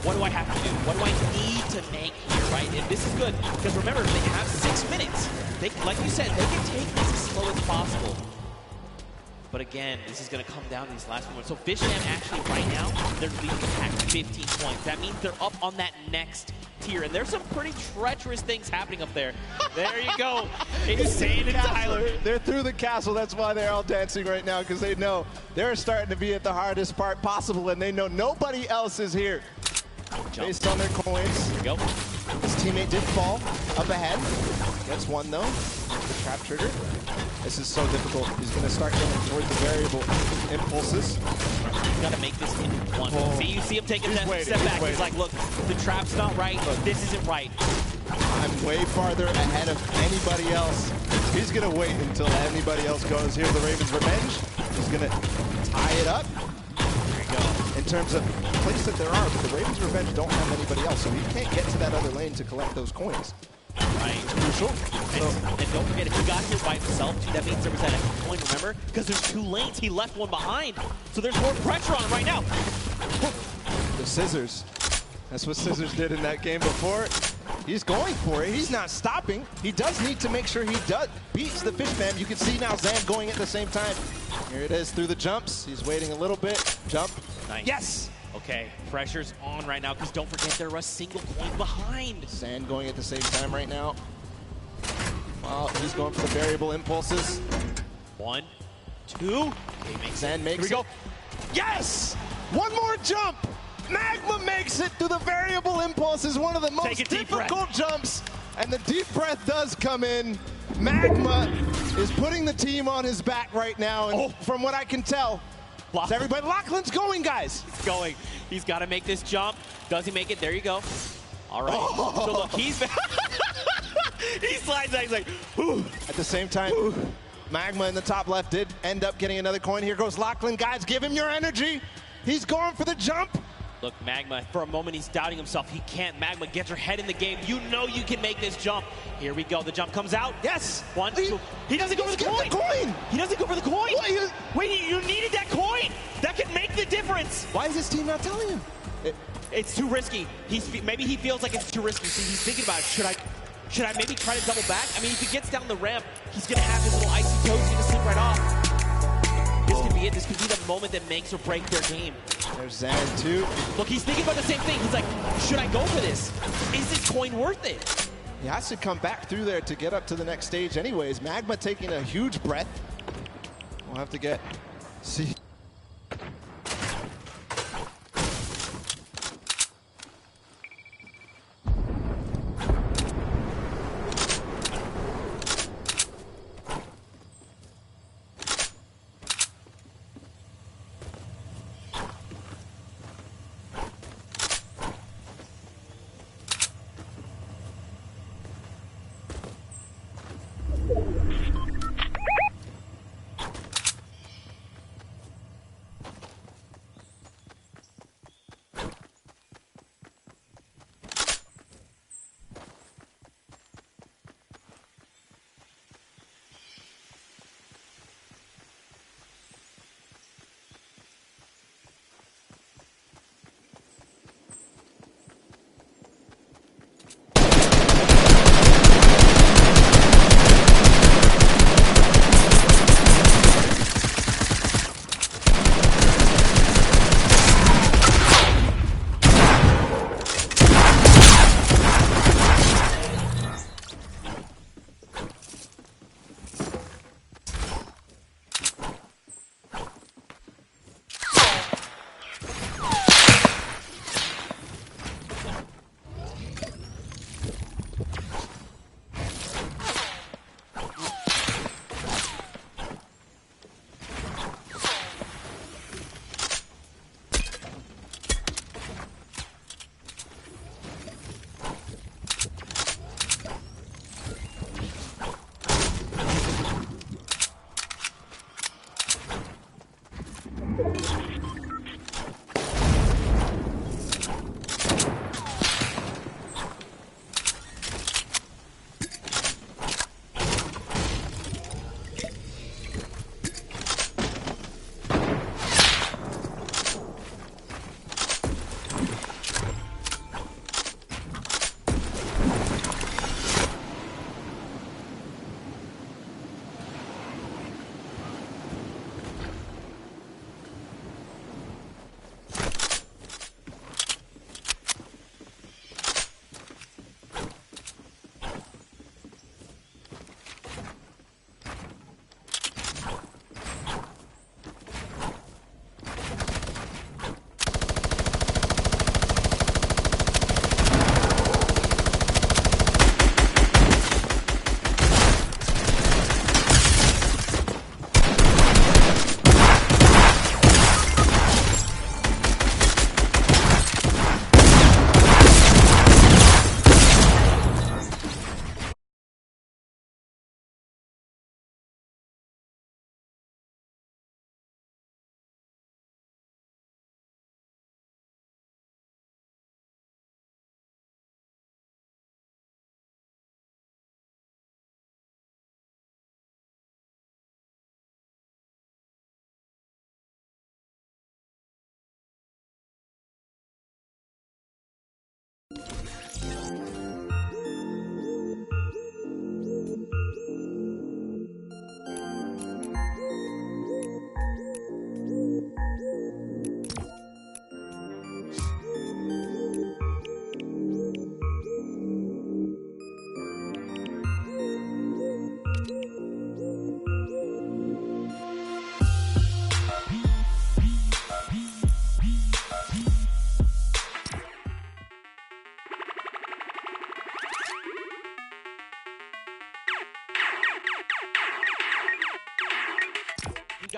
What do I have to do? What do I need to make here, right? And this is good, because remember, they have 6 minutes. They, like you said, they can take this as slow as possible. But again, this is going to come down to these last moments. So Fishman actually, right now, they're leading the pack 15 points. That means they're up on that next tier. And there's some pretty treacherous things happening up there. There you go. Insane and Tyler. They're through the castle. That's why they're all dancing right now, because they know they're starting to be at the hardest part possible, and they know nobody else is here. Jump. Based on their coins. There we go. His teammate did fall up ahead. Gets one, though. The trap trigger. This is so difficult. He's going to start getting towards the variable impulses. He's got to make this in one. Oh. See, you see him taking that step back. He's like, look, the trap's not right. This isn't right. I'm way farther ahead of anybody else. He's going to wait until anybody else goes. Here's the Ravens' revenge. He's going to tie it up. There you go. In terms of place that there are, but the Ravens' revenge don't have anybody else, so he can't get to that other lane to collect those coins. Right. It's crucial. And don't forget, if he got here by himself, too, that means there was that extra coin, remember? Because there's 2 lanes. He left one behind. So there's more pressure on him right now. The scissors. That's what Scissors did in that game before. He's going for it. He's not stopping. He does need to make sure he beats the Fishman. You can see now Zan going at the same time. Here it is through the jumps. He's waiting a little bit. Jump. Nice. Yes! Okay, pressure's on right now, because don't forget they're a single coin behind. Zan going at the same time right now. Well, He's going for the variable impulses. 1, 2. He makes Zan makes Here we it. go. Yes! One more jump! Magma makes it through the variable impulses, one of the most difficult jumps. And the deep breath does come in. Magma is putting the team on his back right now. And from what I can tell, everybody, Lachlan's going, guys. He's going. He's got to make this jump. Does he make it? There you go. All right. So look, he slides out. He's like, whew. At the same time, Magma in the top left did end up getting another coin. Here goes Lachlan. Guys, give him your energy. He's going for the jump. Look, Magma, for a moment, he's doubting himself. He can't. Magma, get your head in the game. You know you can make this jump. Here we go. The jump comes out. Yes. 1, 2. He doesn't go for the coin. He doesn't go for the coin. Wait, you needed that coin. That could make the difference. Why is his team not telling him? It's too risky. Maybe he feels like it's too risky. So he's thinking about it. Should I maybe try to double back? I mean, if he gets down the ramp, he's going to have his little icy toes. He's going to slip right off. This could be it. This could be the moment that makes or break their game. There's Zan, too. Look, he's thinking about the same thing. He's like, should I go for this? Is this coin worth it? He has to come back through there to get up to the next stage anyways. Magma taking a huge breath. We'll have to see.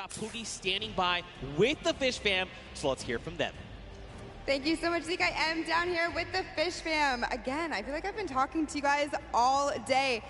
got Poogie standing by with the Fish Fam, so let's hear from them. Thank you so much, Zeke. I am down here with the Fish Fam. Again, I feel like I've been talking to you guys all day.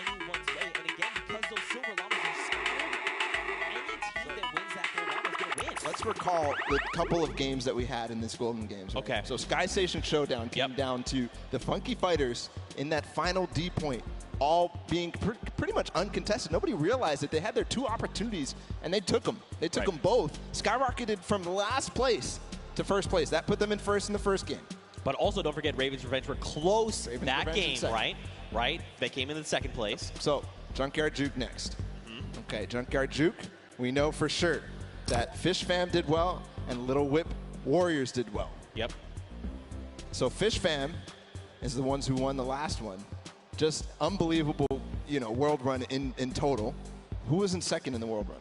Anyone's way, and again, because those silver llamas are scattered, any team that wins that gold llama is going to win. Let's recall the couple of games that we had in this Golden Games. Right? Okay. So Sky Station Showdown came down to the Funky Fighters in that final D point, all being pretty much uncontested. Nobody realized that they had their two opportunities, and they took them. They took them both. Skyrocketed from last place to first place. That put them in first in the first game. But also, don't forget, Ravens Revenge were close that game, second. right? They came in the second place. So, Junkyard Juke next. Okay, Junkyard Juke, we know for sure that Fish Fam did well and Little Whip Warriors did well. Yep. So Fish Fam is the ones who won the last one. Just unbelievable, world run in total. Who was in second in the world run?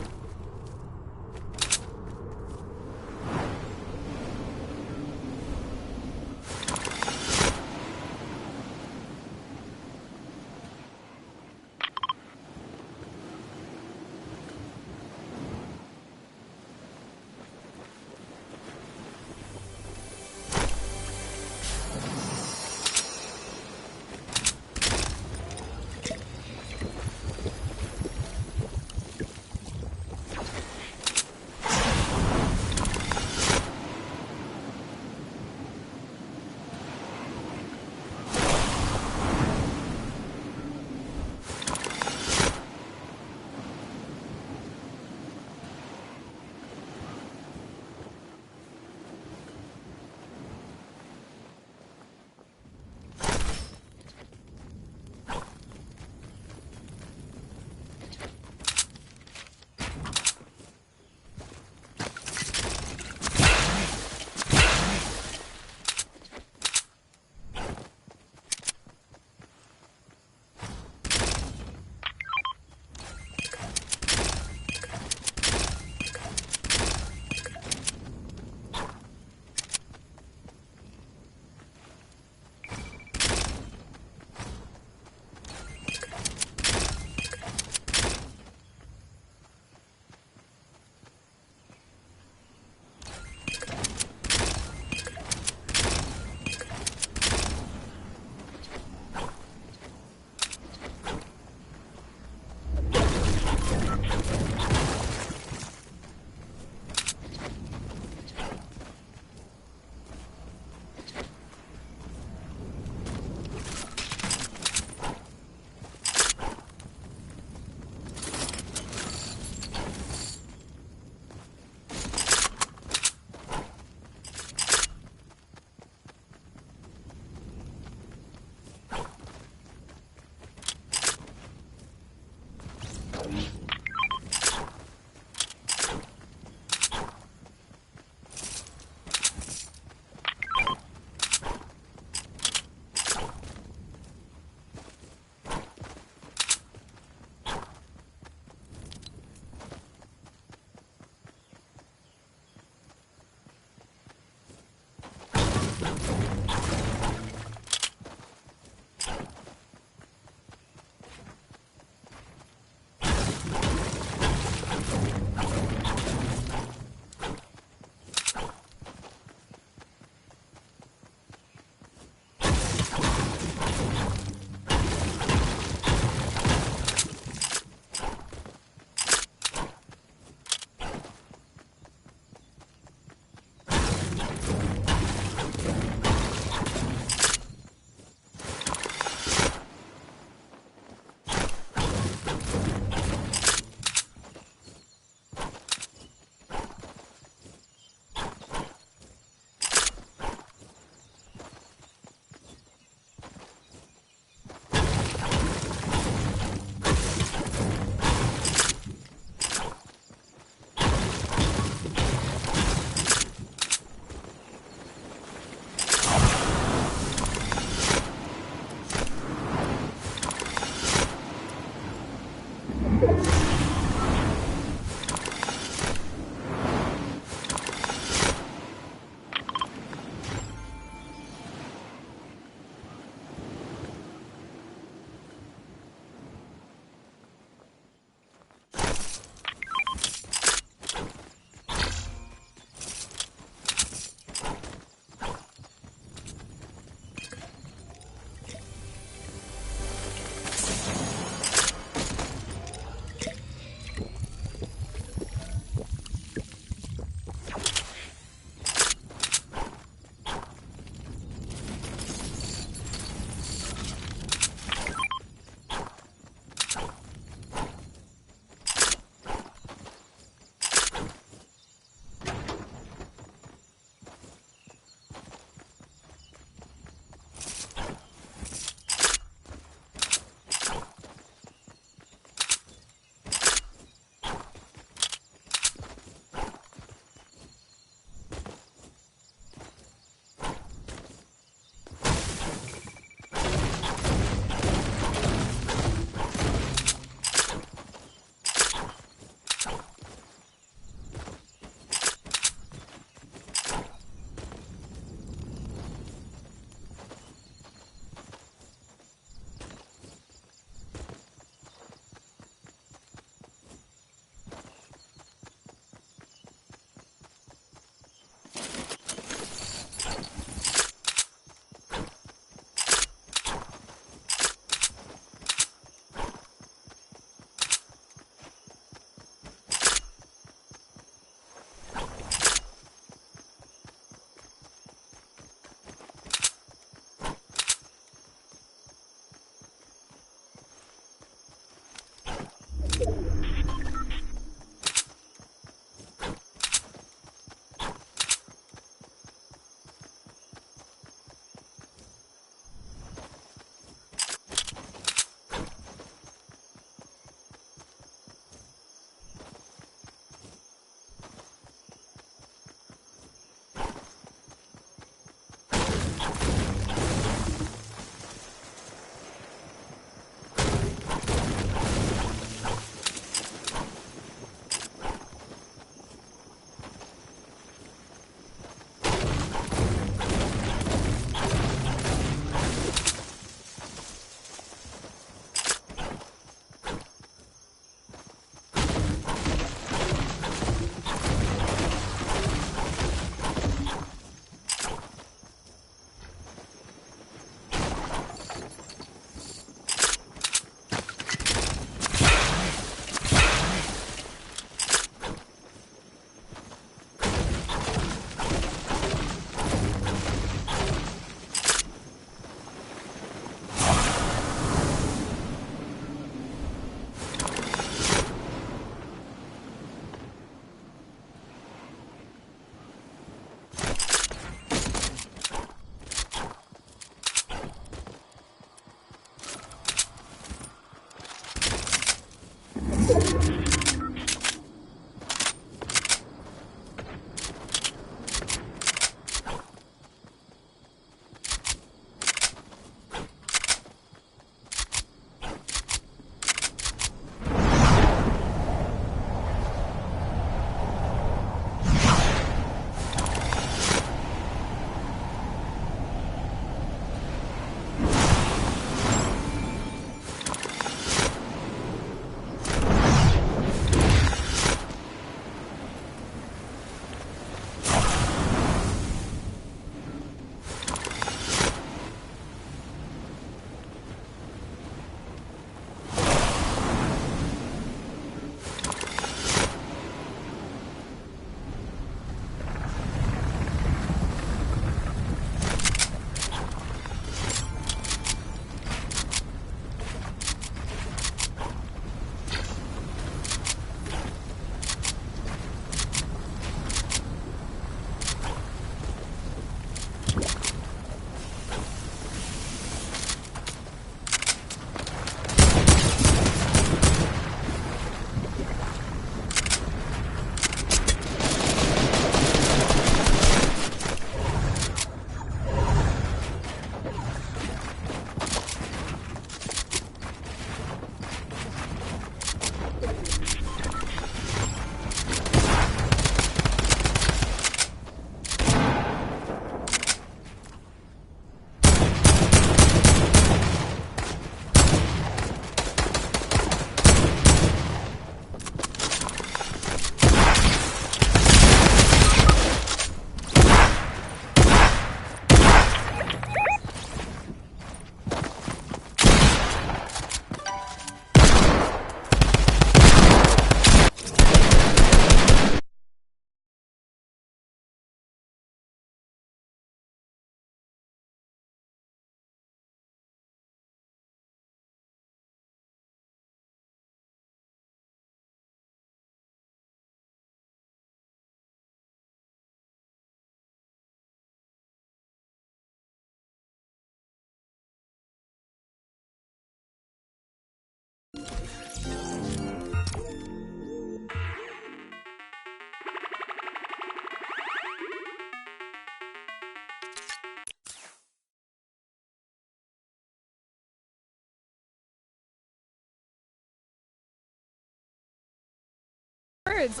Words.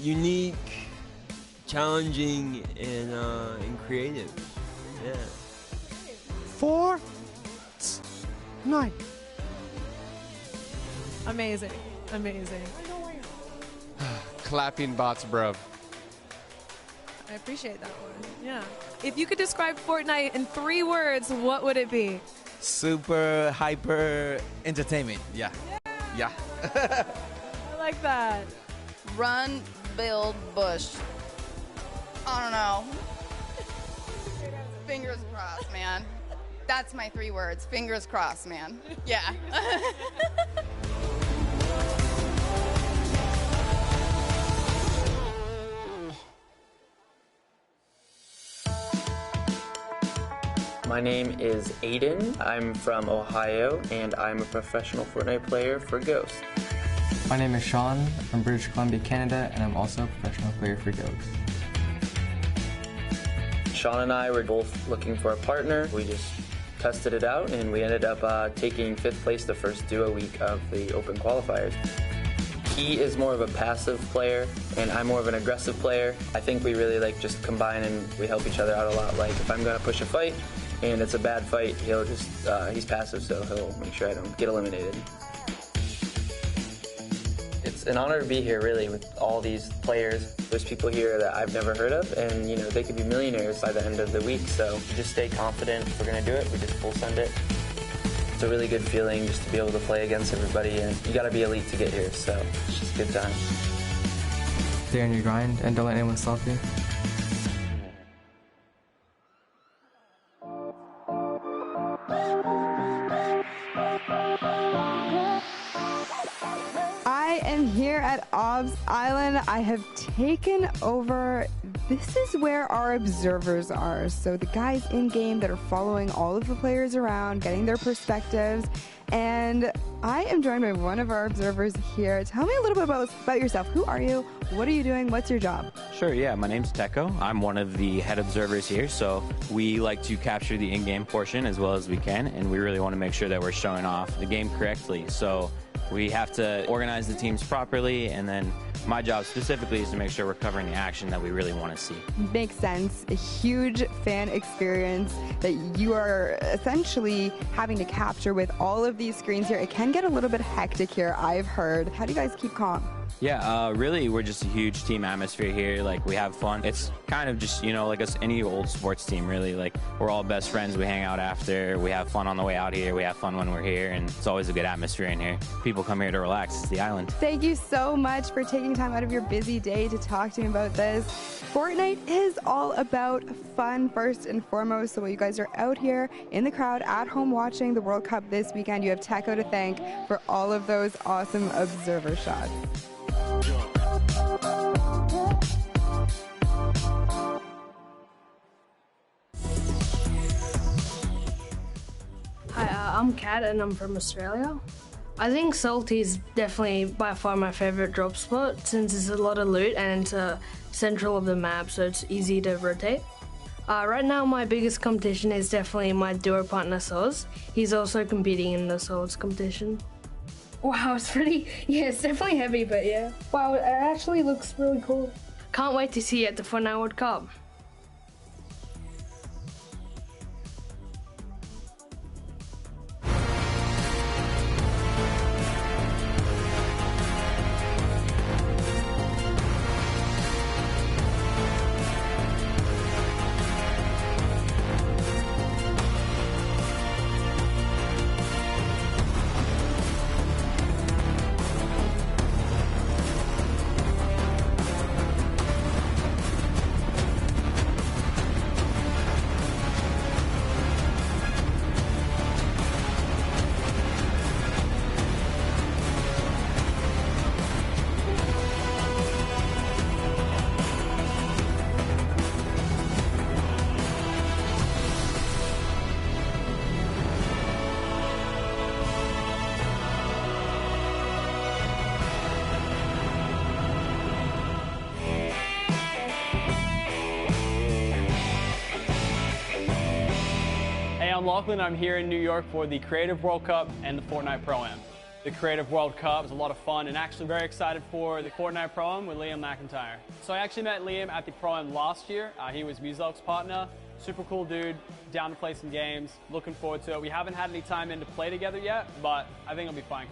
Unique, challenging, and creative. Yeah. Fortnite. Amazing. Amazing. Clapping bots, bruv. I appreciate that one. Yeah. If you could describe Fortnite in 3 words, what would it be? Super hyper entertainment. Yeah. Yeah. I like that. Run, build, bush. I don't know. Fingers crossed, man. That's my 3 words. Fingers crossed, man. Yeah. My name is Aiden. I'm from Ohio, and I'm a professional Fortnite player for Ghost. My name is Sean from British Columbia, Canada, and I'm also a professional player for Ghost. Sean and I were both looking for a partner. We just tested it out, and we ended up taking 5th place the first duo week of the Open qualifiers. He is more of a passive player, and I'm more of an aggressive player. I think we really just combine, and we help each other out a lot. Like, if I'm going to push a fight, and it's a bad fight, he'll just, he's passive, so he'll make sure I don't get eliminated. It's an honor to be here, really, with all these players. There's people here that I've never heard of, and, they could be millionaires by the end of the week, so just stay confident. If we're going to do it, we just full send it. It's a really good feeling just to be able to play against everybody, and you got to be elite to get here, so it's just a good time. Stay on your grind and don't let anyone stop you. I am here at Obs Island. I have taken over. This is where our observers are. So the guys in game that are following all of the players around, getting their perspectives. And I am joined by one of our observers here. Tell me a little bit about yourself. Who are you? What are you doing? What's your job? Sure, yeah. My name's Teko. I'm one of the head observers here. So we like to capture the in-game portion as well as we can. And we really want to make sure that we're showing off the game correctly. So we have to organize the teams properly, and then my job specifically is to make sure we're covering the action that we really want to see. Makes sense. A huge fan experience that you are essentially having to capture with all of these screens here. It can get a little bit hectic here, I've heard. How do you guys keep calm? Yeah, really, we're just a huge team atmosphere here. Like, we have fun. It's kind of just, like any old sports team, really. Like, we're all best friends. We hang out after. We have fun on the way out here. We have fun when we're here, and it's always a good atmosphere in here. People come here to relax. It's the island. Thank you so much for taking time out of your busy day to talk to me about this. Fortnite is all about fun first and foremost. So while you guys are out here in the crowd at home watching the World Cup this weekend, you have Teko to thank for all of those awesome observer shots. Hi, I'm Kat and I'm from Australia. I think Salty is definitely by far my favourite drop spot since there's a lot of loot and it's central of the map, so it's easy to rotate. Right now my biggest competition is definitely my duo partner Soz. He's also competing in the Swords competition. Wow, it's it's definitely heavy, but yeah. Wow, it actually looks really cool. Can't wait to see you at the Fortnite World Cup. I'm Lachlan. I'm here in New York for the Creative World Cup and the Fortnite Pro-Am. The Creative World Cup is a lot of fun, and actually very excited for the Fortnite Pro-Am with Liam McIntyre. So I actually met Liam at the Pro-Am last year. He was Muselk's partner. Super cool dude, down to play some games. Looking forward to it. We haven't had any time in to play together yet, but I think it'll be fine.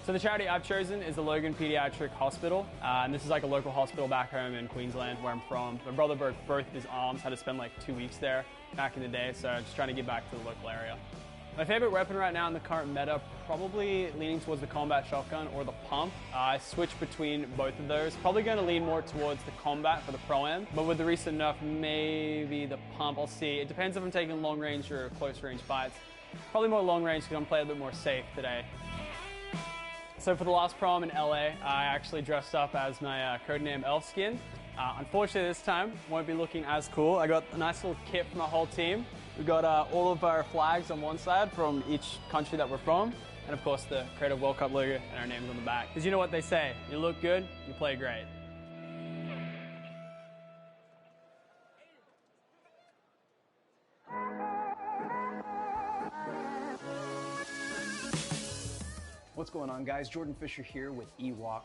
So the charity I've chosen is the Logan Pediatric Hospital, and this is like a local hospital back home in Queensland where I'm from. My brother broke both his arms, had to spend like 2 weeks there back in the day, so I'm just trying to get back to the local area. My favorite weapon right now in the current meta, probably leaning towards the combat shotgun or the pump. I switch between both of those. Probably going to lean more towards the combat for the Pro-Am, but with the recent nerf, maybe the pump. I'll see. It depends if I'm taking long range or close range fights. Probably more long range because I'm playing a bit more safe today. So for the last Pro-Am in LA, I actually dressed up as my codename Elf skin. Unfortunately this time, won't be looking as cool. I got a nice little kit for my whole team. We got all of our flags on one side from each country that we're from, and of course the Creative World Cup logo and our names on the back. Because you know what they say, you look good, you play great. What's going on, guys? Jordan Fisher here with Ewok,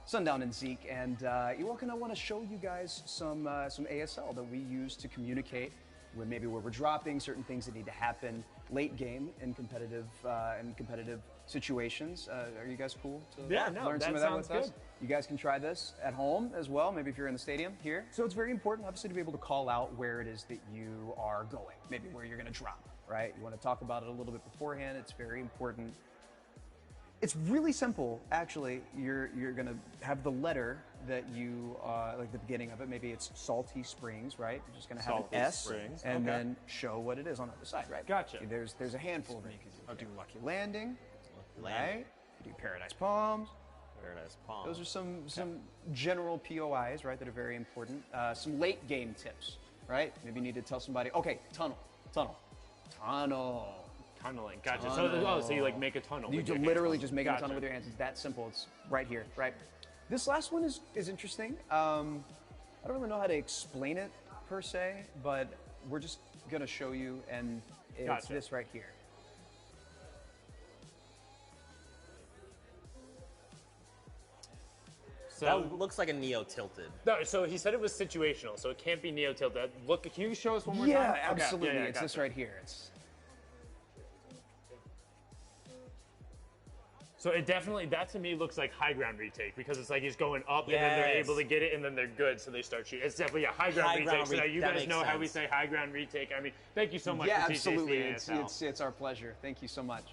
Sundown and Zeke, and Ewok and I want to show you guys some ASL that we use to communicate when maybe where we're dropping certain things that need to happen late game in competitive situations. Are you guys cool to learn some of that with us? You guys can try this at home as well, maybe if you're in the stadium here. So it's very important, obviously, to be able to call out where it is that you are going, maybe where you're going to drop, right? You want to talk about it a little bit beforehand. It's very important. It's really simple, actually. You're going to have the letter that you, like the beginning of it, maybe it's Salty Springs, right? You're just going to have Salty an S Springs. and Okay. then show what it is on the other side, right? Gotcha. There's a handful of them. I'll do Lucky Landing, Landing. right? You do Paradise Palms. Paradise Palms. Those are some general POIs, right, that are very important. Some late game tips, right? Maybe you need to tell somebody, okay, tunnel. Tunneling, gotcha. So you like make a tunnel. You with your literally hands. just make a tunnel with your hands. It's that simple. It's right here, right? This last one is interesting. I don't really know how to explain it per se, but we're just gonna show you, and it's Gotcha. this right here. So That looks like a Neo tilted. no, so he said it was situational, so it can't be neo tilted. Look, can you show us one more time? Yeah, Okay. absolutely. Yeah, It's this gotcha. right here. So it definitely, that to me looks like high ground retake because it's like he's going up and then they're Yes. able to get it and then they're good, so they start shooting. It's definitely a high ground High retake. ground So now you that guys makes know how we sense. say high ground retake. I mean, thank you so much Yeah, for teaching us absolutely. the ASL. It's our pleasure. Thank you so much.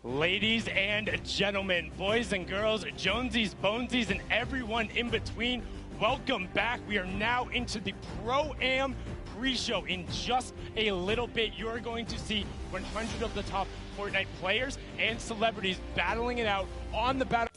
Ladies and gentlemen, boys and girls, Jonesies, Bonesies, and everyone in between, welcome back. We are now into the Pro-Am pre-show. In just a little bit, you're going to see 100 of the top Fortnite players and celebrities battling it out on the battle.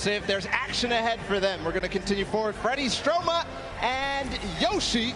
see if there's action ahead for them. We're going to continue forward. Freddie Stroma and Yoshi.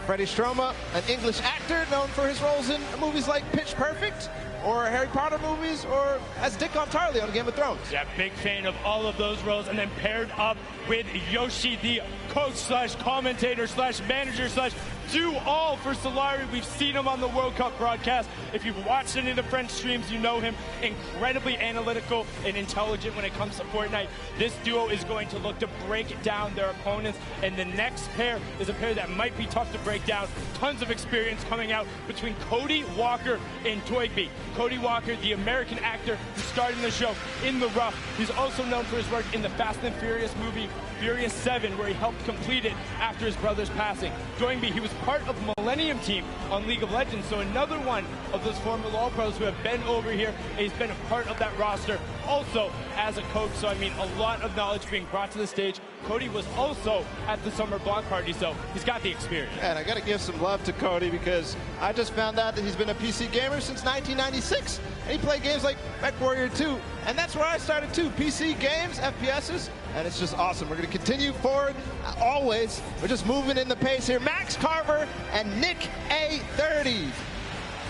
Freddie Stroma, an English actor known for his roles in movies like Pitch Perfect, or Harry Potter movies, or as Dick Tarly on Game of Thrones. Yeah, big fan of all of those roles. And then paired up with Yoshi, the coach slash commentator slash manager slash do all for Solari. We've seen him on the World Cup broadcast. If you've watched any of the French streams, you know him. Incredibly analytical and intelligent when it comes to Fortnite. This duo is going to look to break down their opponents. And the next pair is a pair that might be tough to break down. Tons of experience coming out between Cody Walker and Toygby. Cody Walker, the American actor who starred in the show In the Rough. He's also known for his work in the Fast and Furious movie Furious 7, where he helped complete it after his brother's passing. Toygby, he was part of Millennium Team on League of Legends, so another one of those former LoL pros who have been over here. He's been a part of that roster, also as a coach, so I mean a lot of knowledge being brought to the stage. Cody was also at the Summer Block Party, so he's got the experience. And I got to give some love to Cody, because I just found out that he's been a PC gamer since 1996, and he played games like MechWarrior 2, and that's where I started too, PC games, FPSs, and it's just awesome. We're going to continue forward always. We're just moving in the pace here. Max Carver and Nick A30.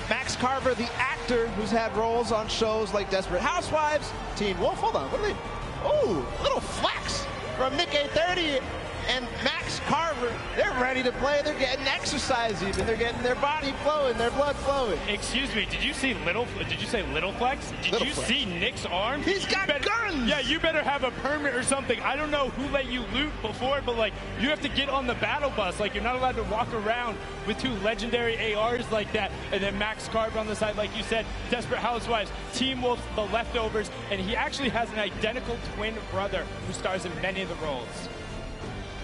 Max Carver, the actor who's had roles on shows like Desperate Housewives, Teen Wolf. Hold on, what are they? Ooh, little flex from Nick A30 and Max Carver. They're ready to play. They're getting exercise even. They're getting their body flowing, their blood flowing. Excuse me, did you say little flex? Did Little you flex. see Nick's arm? He's got guns! Yeah, you better have a permit or something. I don't know who let you loot before, but like, you have to get on the battle bus. Like, you're not allowed to walk around with two legendary ARs like that. And then Max Carver on the side, like you said, Desperate Housewives, Team Wolf, The Leftovers, and he actually has an identical twin brother who stars in many of the roles.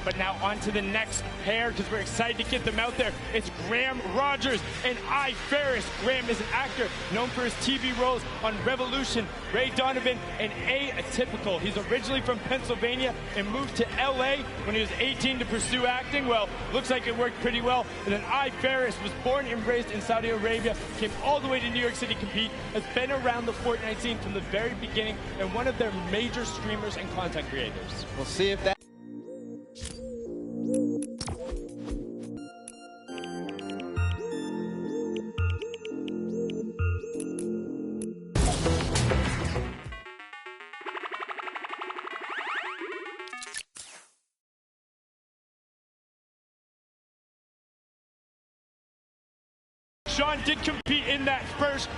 But now on to the next pair, because we're excited to get them out there. It's Graham Rogers and I Ferris. Graham is an actor known for his TV roles on Revolution, Ray Donovan, and Atypical. He's originally from Pennsylvania and moved to LA when he was 18 to pursue acting. Well, looks like it worked pretty well. And then I Ferris was born and raised in Saudi Arabia, came all the way to New York City to compete, has been around the Fortnite scene from the very beginning, and one of their major streamers and content creators. We'll see if that... Sean did compete in that first.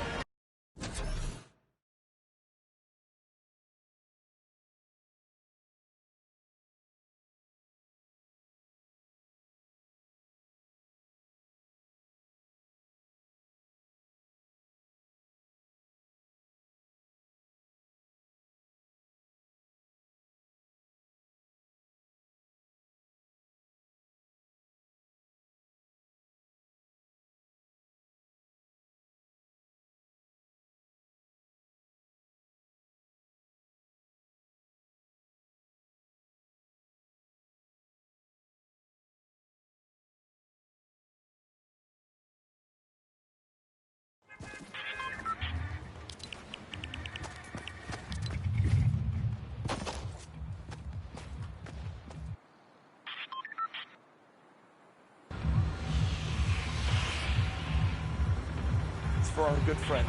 For our good friend,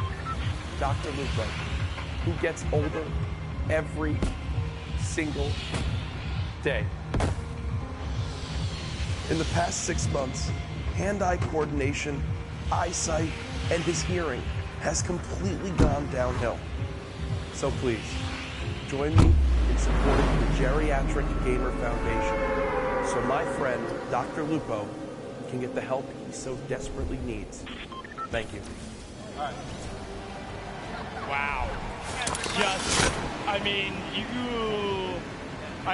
Dr. Lupo, who gets older every single day. In the past 6 months, hand-eye coordination, eyesight, and his hearing has completely gone downhill. So please, join me in supporting the Geriatric Gamer Foundation so my friend, Dr. Lupo, can get the help he so desperately needs. Thank you. Wow. Just, I mean,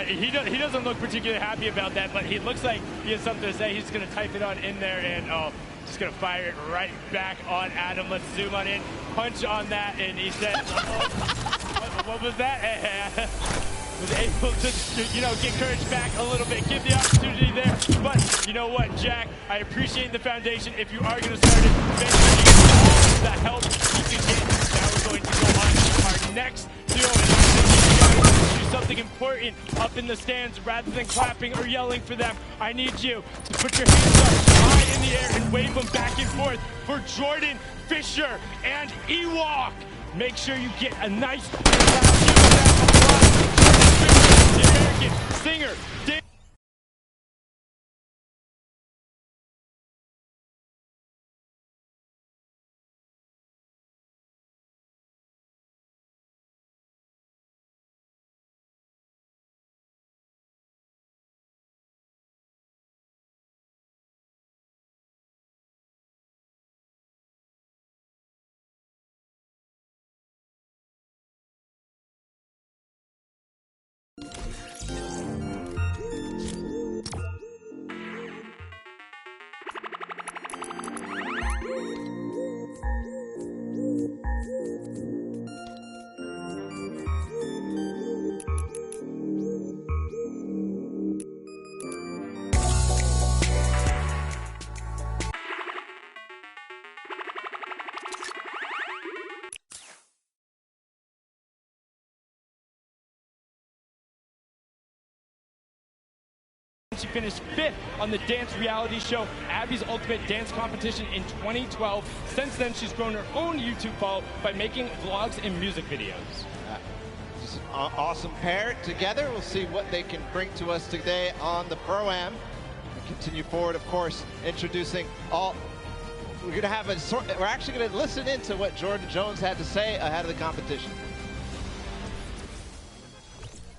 he doesn't look particularly happy about that, but he looks like he has something to say. He's going to type it on in there, and just going to fire it right back on Adam. Let's zoom on in, punch on that, and he said, what was that? Was able to, get courage back a little bit, give the opportunity there. But you know what, Jack? I appreciate the foundation. If you are going to start it, make sure you get all the help you can get. Now we're going to go on to our next duo. something important up in the stands rather than clapping or yelling for them. I need you to put your hands up high in the air and wave them back and forth for Jordan, Fisher, and Ewok. Make sure you get a nice and loud applause. The American singer, she finished 5th on the dance reality show Abby's Ultimate Dance Competition in 2012. Since then, she's grown her own YouTube follow by making vlogs and music videos. Just an awesome pair together. We'll see what they can bring to us today on the Pro-Am. We continue forward, of course, introducing all. We're actually going to listen into what Jordan Jones had to say ahead of the competition.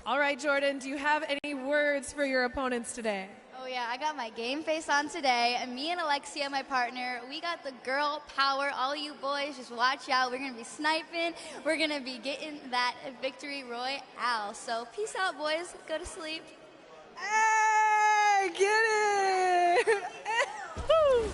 All right, Jordan, do you have any words for your opponents today? Oh yeah, I got my game face on today, and me and Alexia, my partner, we got the girl power. All you boys, just watch out. We're going to be sniping. We're going to be getting that victory royale. So peace out, boys. Go to sleep. Hey, get it!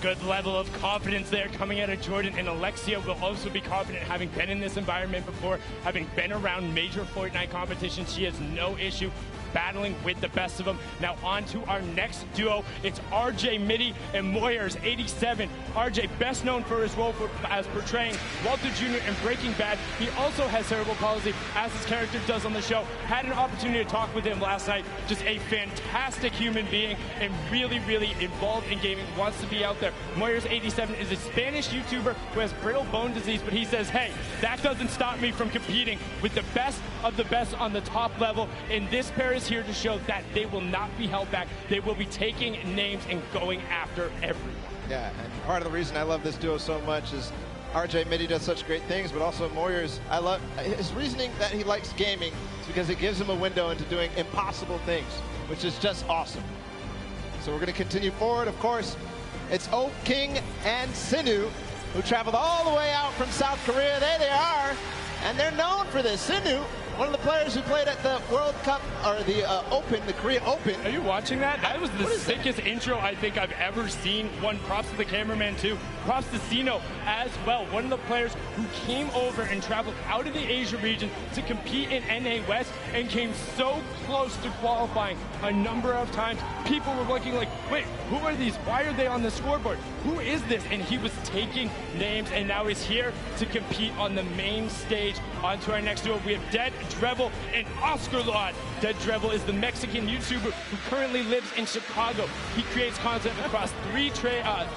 Good level of confidence there coming out of Jordan, and Alexia will also be confident having been in this environment before, having been around major Fortnite competitions. She has no issue battling with the best of them. Now on to our next duo. It's RJ Mitty and Moyers 87. RJ, best known for his role as portraying Walter Jr. in Breaking Bad. He also has cerebral palsy, as his character does on the show. Had an opportunity to talk with him last night. Just a fantastic human being and really, really involved in gaming. Wants to be out there. Moyers 87 is a Spanish YouTuber who has brittle bone disease, but he says, hey, that doesn't stop me from competing with the best of the best on the top level. And this pair is here to show that they will not be held back. They will be taking names and going after everyone. Yeah, and part of the reason I love this duo so much is RJ Mitty does such great things, but also Moyers, I love his reasoning that he likes gaming is because it gives him a window into doing impossible things, which is just awesome. So we're going to continue forward, of course. It's Oak King and Sinu, who traveled all the way out from South Korea. There they are, and they're known for this. Sinu, one of the players who played at the World Cup, or the Open, the Korea Open. Are you watching that? That was the sickest intro I think I've ever seen. One, props to the cameraman too. Props to Sino as well. One of the players who came over and traveled out of the Asia region to compete in NA West and came so close to qualifying a number of times. People were looking like, wait, who are these? Why are they on the scoreboard? Who is this? And he was taking names, and now he's here to compete on the main stage. On to our next duo, we have Dead Drevel and Oscar Lod. Dead Drevel is the Mexican YouTuber who currently lives in Chicago. He creates content across 3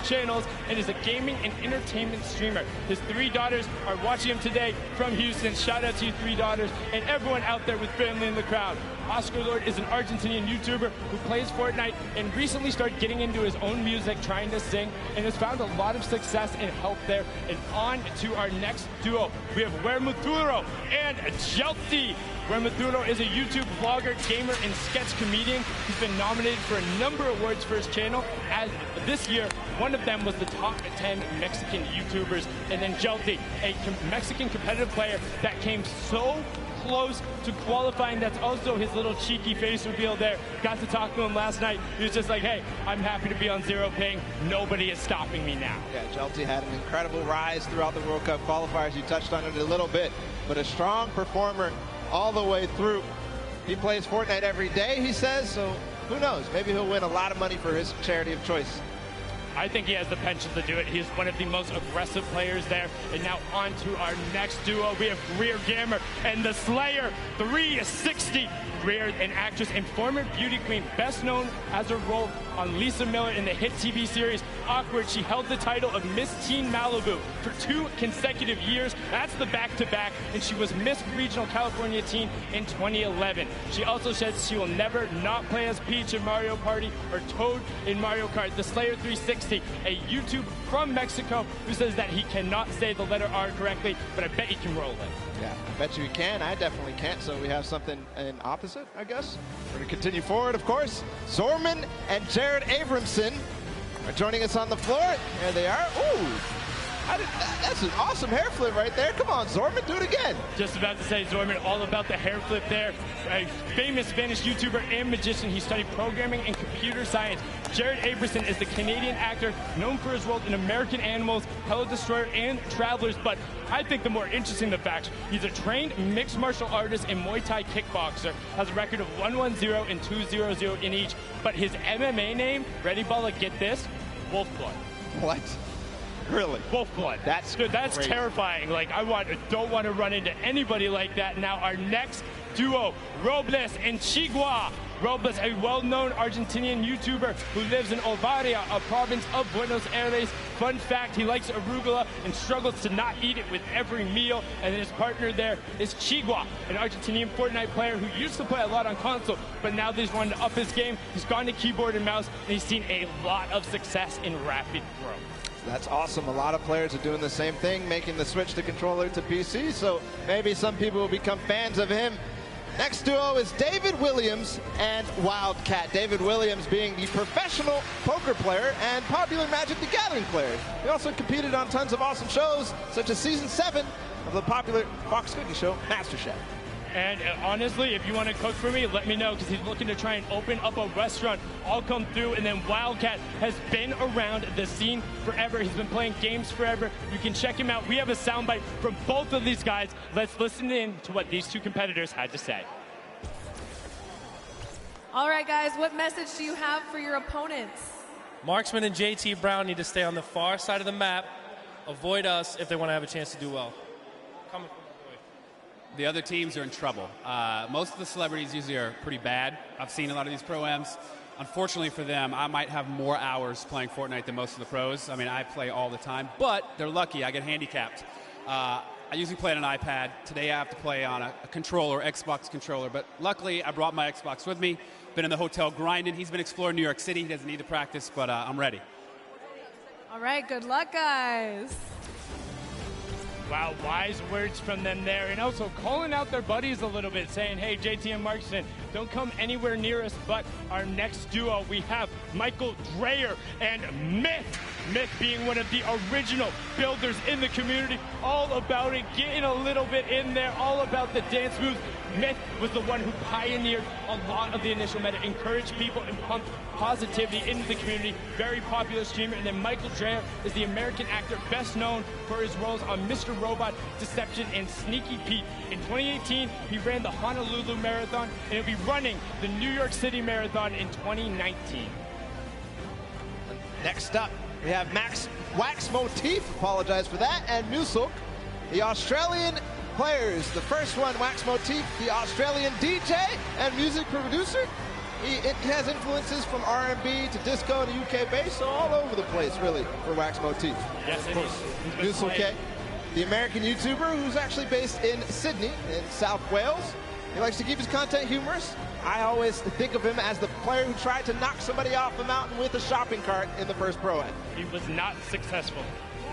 channels and is a gaming and entertainment streamer. His 3 daughters are watching him today from Houston. Shout out to you 3 daughters and everyone out there with family in the crowd. Oscar Lord is an Argentinian YouTuber who plays Fortnite and recently started getting into his own music, trying to sing, and has found a lot of success and help there. And on to our next duo, we have Wermuturo and Jelty. Wermuturo is a YouTube vlogger, gamer, and sketch comedian. He's been nominated for a number of awards for his channel. As this year, one of them was the top 10 Mexican YouTubers. And then Jelty, a Mexican competitive player that came so close to qualifying. That's also his little cheeky face reveal there. Got to talk to him last night. He was just like, hey, I'm happy to be on Zero Ping. Nobody is stopping me now. Yeah, Jelty had an incredible rise throughout the World Cup qualifiers. You touched on it a little bit, but a strong performer all the way through. He plays Fortnite every day, he says, so who knows? Maybe he'll win a lot of money for his charity of choice. I think he has the penchant to do it. He's one of the most aggressive players there. And now on to our next duo. We have Greer Gamer And the Slayer 360, reared an actress and former beauty queen, best known as her role on Lisa Miller in the hit TV series Awkward. She held the title of Miss Teen Malibu for 2 consecutive years. That's the back-to-back, and she was Miss Regional California Teen in 2011. She also says she will never not play as Peach in Mario Party or Toad in Mario Kart. The Slayer 360, a YouTube from Mexico, who says that he cannot say the letter R correctly, but I bet he can roll it. Yeah, I bet you he can. I definitely can't, so we have something in opposite, I guess. We're going to continue forward, of course. Zorman and Jared Abramson are joining us on the floor. There they are. Ooh, that's an awesome hair flip right there. Come on, Zorman, do it again. Just about to say, Zorman, all about the hair flip there. A famous Spanish YouTuber and magician. He studied programming and computer science. Jared Abramson is the Canadian actor known for his role in American Animals, Hello Destroyer, and Travelers. But I think the more interesting the fact, he's a trained mixed martial artist and Muay Thai kickboxer, has a record of 1-1-0 and 2-0-0 in each. But his MMA name, ready, Balla, get this, Wolfblood. What? Really? Wolfblood. That's crazy. terrifying. Like, don't want to run into anybody like that. Now, our next duo, Robles and Chigua. Robles, a well-known Argentinian YouTuber who lives in Ovaria, a province of Buenos Aires. Fun fact, he likes arugula and struggles to not eat it with every meal. And then his partner there is Chigua, an Argentinian Fortnite player who used to play a lot on console, but now that he's wanted to up his game, he's gone to keyboard and mouse, and he's seen a lot of success in rapid growth. That's awesome. A lot of players are doing the same thing, making the switch to controller to PC, so maybe some people will become fans of him. Next duo is David Williams and Wildcat. David Williams being the professional poker player and popular Magic the Gathering player. He also competed on tons of awesome shows, such as Season 7 of the popular Fox Cookie show, MasterChef. And honestly, if you want to cook for me, let me know, because he's looking to try and open up a restaurant. I'll come through. And then Wildcat has been around the scene forever. He's been playing games forever. You can check him out. We have a soundbite from both of these guys. Let's listen in to what these two competitors had to say. All right, guys, what message do you have for your opponents? Marksman and JT Brown need to stay on the far side of the map, avoid us if they want to have a chance to do well. Coming from the other teams are in trouble. Most of the celebrities usually are pretty bad. I've seen a lot of these pro-ams. Unfortunately for them, I might have more hours playing Fortnite than most of the pros. I mean, I play all the time, but they're lucky. I get handicapped. I usually play on an iPad. Today I have to play on a controller, Xbox controller, but luckily I brought my Xbox with me. Been in the hotel grinding. He's been exploring New York City. He doesn't need to practice, but I'm ready. All right, good luck, guys. Wow, wise words from them there. And also calling out their buddies a little bit, saying, hey, JT and Markson, don't come anywhere near us. But our next duo, we have Michael Dreyer and Myth. Myth being one of the original builders in the community, all about it, getting a little bit in there, all about the dance moves. Myth was the one who pioneered a lot of the initial meta, encouraged people and pumped positivity into the community. Very popular streamer. And then Michael Dreyer is the American actor best known for his roles on Mr. Robot, Deception, and Sneaky Pete. In 2018, he ran the Honolulu Marathon, and he'll be running the New York City Marathon in 2019. Next up, we have Max Wax Motif, apologize for that, and Musulk, the Australian players. The first one, Wax Motif, the Australian DJ and music producer. It has influences from R&B to disco to UK bass, so all over the place, really, for Wax Motif. Yes, of course. Musulk, the American YouTuber who's actually based in Sydney, in South Wales. He likes to keep his content humorous. I always think of him as the player who tried to knock somebody off a mountain with a shopping cart in the first Pro-Am. He was not successful,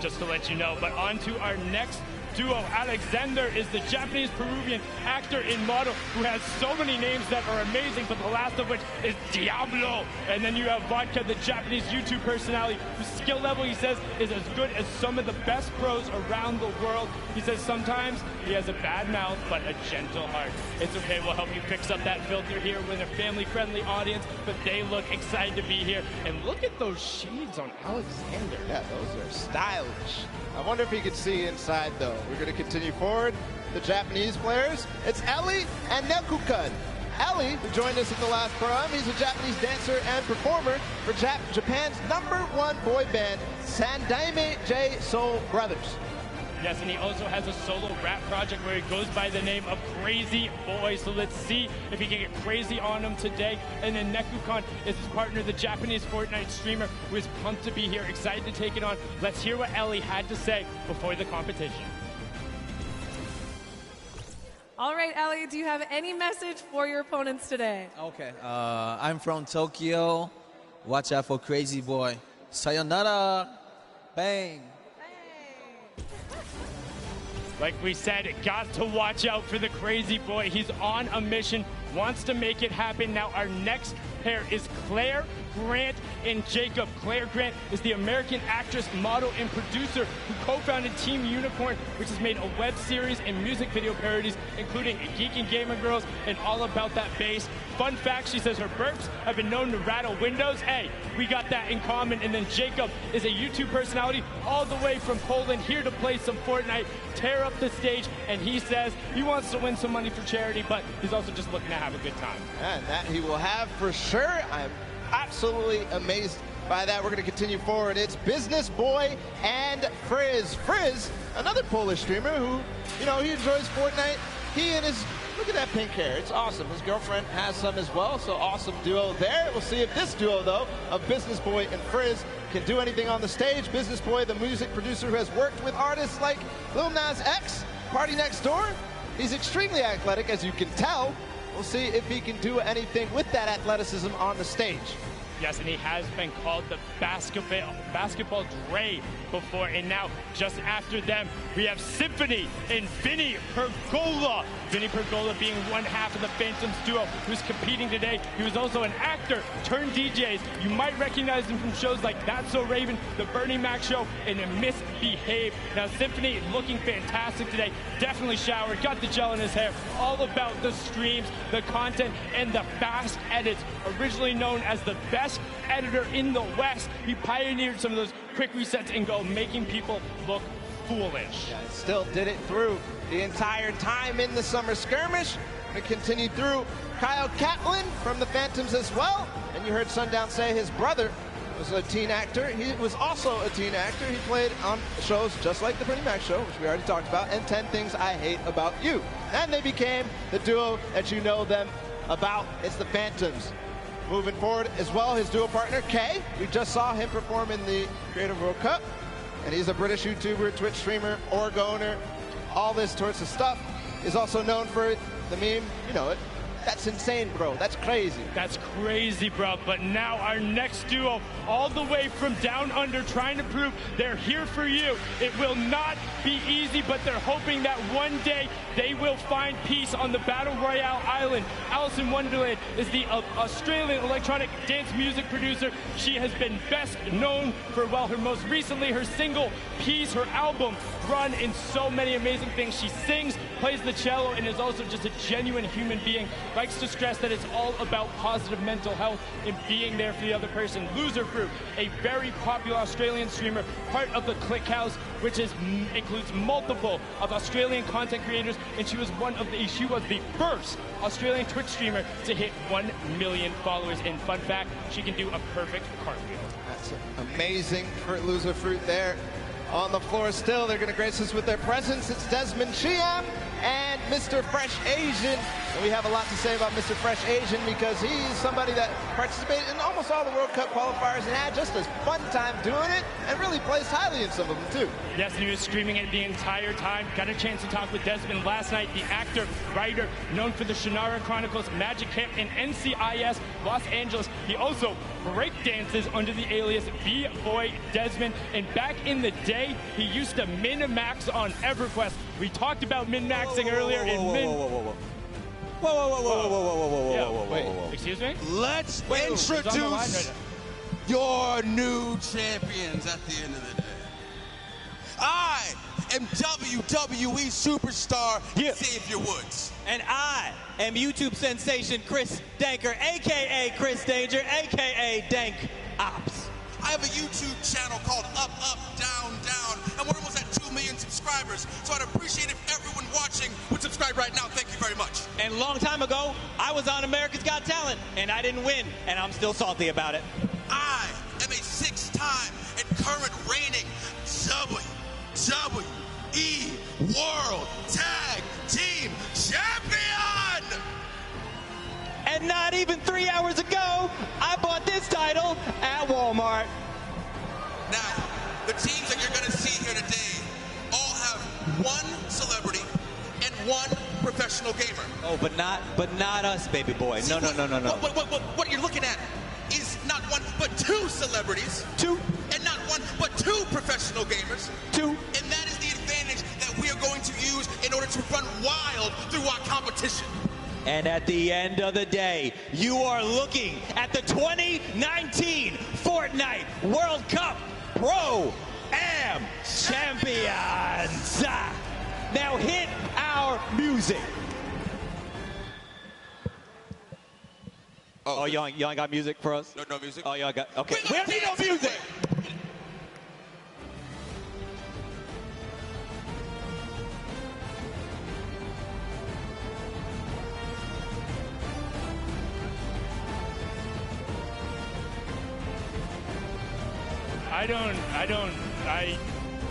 just to let you know. But on to our next duo. Alexander is the Japanese-Peruvian actor and model who has so many names that are amazing, but the last of which is Diablo. And then you have Vodka, the Japanese YouTube personality, whose skill level, he says, is as good as some of the best pros around the world. He says sometimes he has a bad mouth, but a gentle heart. It's okay, we'll help you fix up that filter here with a family-friendly audience, but they look excited to be here. And look at those shades on Alexander. Yeah, those are stylish. I wonder if he could see inside, though. We're going to continue forward. The Japanese players. It's Ellie and Nekukun. Ellie, who joined us in the last Pro-Am, he's a Japanese dancer and performer for Japan's #1 boy band, Sandaime J Soul Brothers. Yes, and he also has a solo rap project where he goes by the name of Crazy Boy. So let's see if he can get crazy on him today. And then Nekukon is his partner, the Japanese Fortnite streamer, who is pumped to be here, excited to take it on. Let's hear what Ellie had to say before the competition. All right, Ellie, do you have any message for your opponents today? Okay. I'm from Tokyo. Watch out for Crazy Boy. Sayonara. Bang. Like we said, got to watch out for the Crazy Boy. He's on a mission, wants to make it happen. Now our next pair is Claire Grant and Jacob. Claire Grant is the American actress, model, and producer who co-founded Team Unicorn, which has made a web series and music video parodies, including Geek and Gamer Girls and All About That Bass. Fun fact, she says her burps have been known to rattle windows. Hey, we got that in common. And then Jacob is a YouTube personality all the way from Poland, here to play some Fortnite, tear up the stage, and he says he wants to win some money for charity, but he's also just looking to have a good time. And that he will have for sure. I'm absolutely amazed by that. We're going to continue forward. It's Business Boy and Frizz. Frizz, another Polish streamer who, you know, he enjoys Fortnite. He and his, look at that pink hair. It's awesome. His girlfriend has some as well, so awesome duo there. We'll see if this duo, though, of Business Boy and Frizz can do anything on the stage. Business Boy, the music producer who has worked with artists like Lil Nas X, Party Next Door. He's extremely athletic, as you can tell. We'll see if he can do anything with that athleticism on the stage. Yes, and he has been called the basketball Dre before, and now just after them, we have Symphony and Vinny Pergola. Vinny Pergola being one half of the Phantoms duo who's competing today. He was also an actor turned DJs. You might recognize him from shows like That's So Raven, The Bernie Mac Show, and Misbehave. Now, Symphony looking fantastic today. Definitely showered, got the gel in his hair. All about the streams, the content, and the fast edits. Originally known as the best editor in the West, he pioneered some of those quick resets and go, making people look foolish. Yeah, still did it through the entire time in the summer skirmish. We continue through Kyle Catlin from the Phantoms as well. And you heard Sundown say his brother was a teen actor. He was also a teen actor. He played on shows just like the Bernie Mac Show, which we already talked about, and 10 Things I Hate About You. And they became the duo that you know them about. It's the Phantoms. Moving forward as well, his duo partner, Kay. We just saw him perform in the Creative World Cup. And he's a British YouTuber, Twitch streamer, org owner, all this sorts of stuff. Is also known for the meme, you know it. That's insane, bro. That's crazy. That's crazy, bro. But now our next duo, all the way from down under, trying to prove they're here for you. It will not be easy, but they're hoping that one day they will find peace on the Battle Royale island. Alice in Wonderland is the Australian electronic dance music producer. She has been best known for, well, her most recently, her single Peace, her album Run, in so many amazing things. She sings, plays the cello, and is also just a genuine human being. Likes to stress that it's all about positive mental health and being there for the other person. Loser Fruit, a very popular Australian streamer, part of the Click House, which includes multiple of Australian content creators, and she was the first Australian Twitch streamer to hit 1 million followers. And fun fact, she can do a perfect cartwheel. That's amazing for Loser Fruit there. On the floor still, they're going to grace us with their presence. It's Desmond Chiam and Mr. Fresh Asian. And we have a lot to say about Mr. Fresh Asian because he's somebody that participated in almost all the World Cup qualifiers and had just a fun time doing it and really placed highly in some of them too. Yes, and he was streaming it the entire time. Got a chance to talk with Desmond last night, the actor, writer, known for the Shannara Chronicles, Magic Camp, and NCIS Los Angeles. He also breakdances under the alias B-Boy Desmond. And back in the day, he used to min-max on EverQuest. We talked about min-maxing earlier in min... Whoa. Excuse me? Let's introduce your new champions at the end of the day. I am WWE superstar Xavier Woods. And I am YouTube sensation Chris Danker, a.k.a. Chris Danger, a.k.a. Dank Ops. I have a YouTube channel called Up, Up, Down, Down, and we're almost at 2 million subscribers, so I'd appreciate if everyone watching would subscribe right now. Thank you very much. And a long time ago, I was on America's Got Talent, and I didn't win, and I'm still salty about it. I am a 6-time and current reigning WWE 3 hours ago, I bought this title at Walmart. Now, the teams that you're going to see here today all have one celebrity and one professional gamer. Oh, but not us, baby boy. No. What you're looking at is not one but two celebrities. Two. And not one but two professional gamers. Two. And that is the advantage that we are going to use in order to run wild through our competition. And at the end of the day, you are looking at the 2019 Fortnite World Cup Pro-Am Champions. Now hit our music. Oh, y'all ain't got music for us? No music? Oh, y'all got, okay. We don't need no music.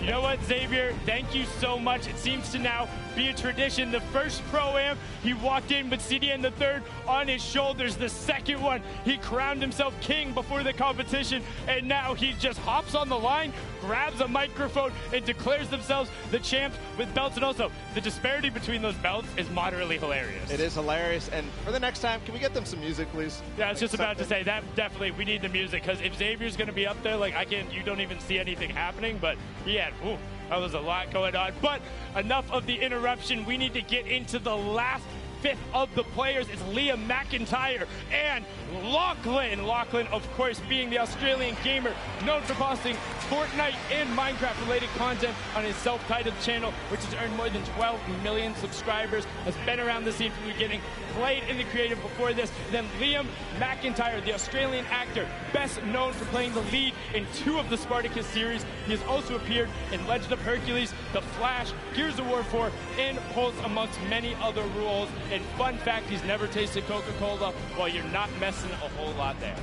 You know what, Xavier? Thank you so much. It seems to now be a tradition. The first Pro-Am, he walked in with CDN the third on his shoulders. The second one, he crowned himself king before the competition, and now he just hops on the line, grabs a microphone, and declares themselves the champs with belts. And also, the disparity between those belts is moderately hilarious. It is hilarious. And for the next time, can we get them some music, please? Yeah, I was just about to say that definitely we need the music, because if Xavier's going to be up there, like you don't even see anything happening. But yeah, that was a lot going on. But enough of the interruption. We need to get into the last fifth of the players. It's Liam McIntyre and Lachlan. Lachlan, of course, being the Australian gamer known for posting Fortnite and Minecraft-related content on his self-titled channel, which has earned more than 12 million subscribers, has been around the scene from the beginning, played in the creative before this. Then Liam McIntyre, the Australian actor, best known for playing the lead in 2 of the Spartacus series. He has also appeared in Legend of Hercules, The Flash, Gears of War 4, and Pulse, amongst many other roles. And fun fact, he's never tasted Coca-Cola. Well, you're not messing a whole lot there.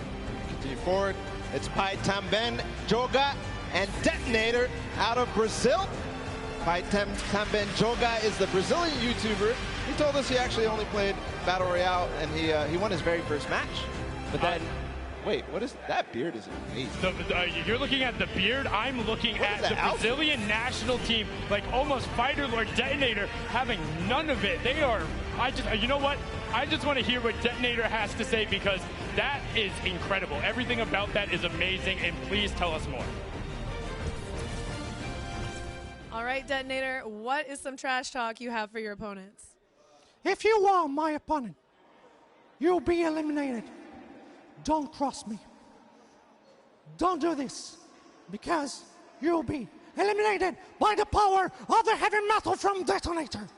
Continue forward. It's Pai Tamben Joga and Detonator out of Brazil. Pai Tamben Joga is the Brazilian YouTuber. He told us he actually only played Battle Royale, and he won his very first match. But then, wait, what is that beard? Is amazing. You're looking at the beard. I'm looking at the Brazilian national team, like almost Fighter Lord Detonator, having none of it. They are. You know what? I just want to hear what Detonator has to say, because that is incredible. Everything about that is amazing, and please tell us more. All right, Detonator, what is some trash talk you have for your opponents? If you are my opponent, you'll be eliminated. Don't cross me. Don't do this, because you'll be eliminated by the power of the heavy metal from Detonator.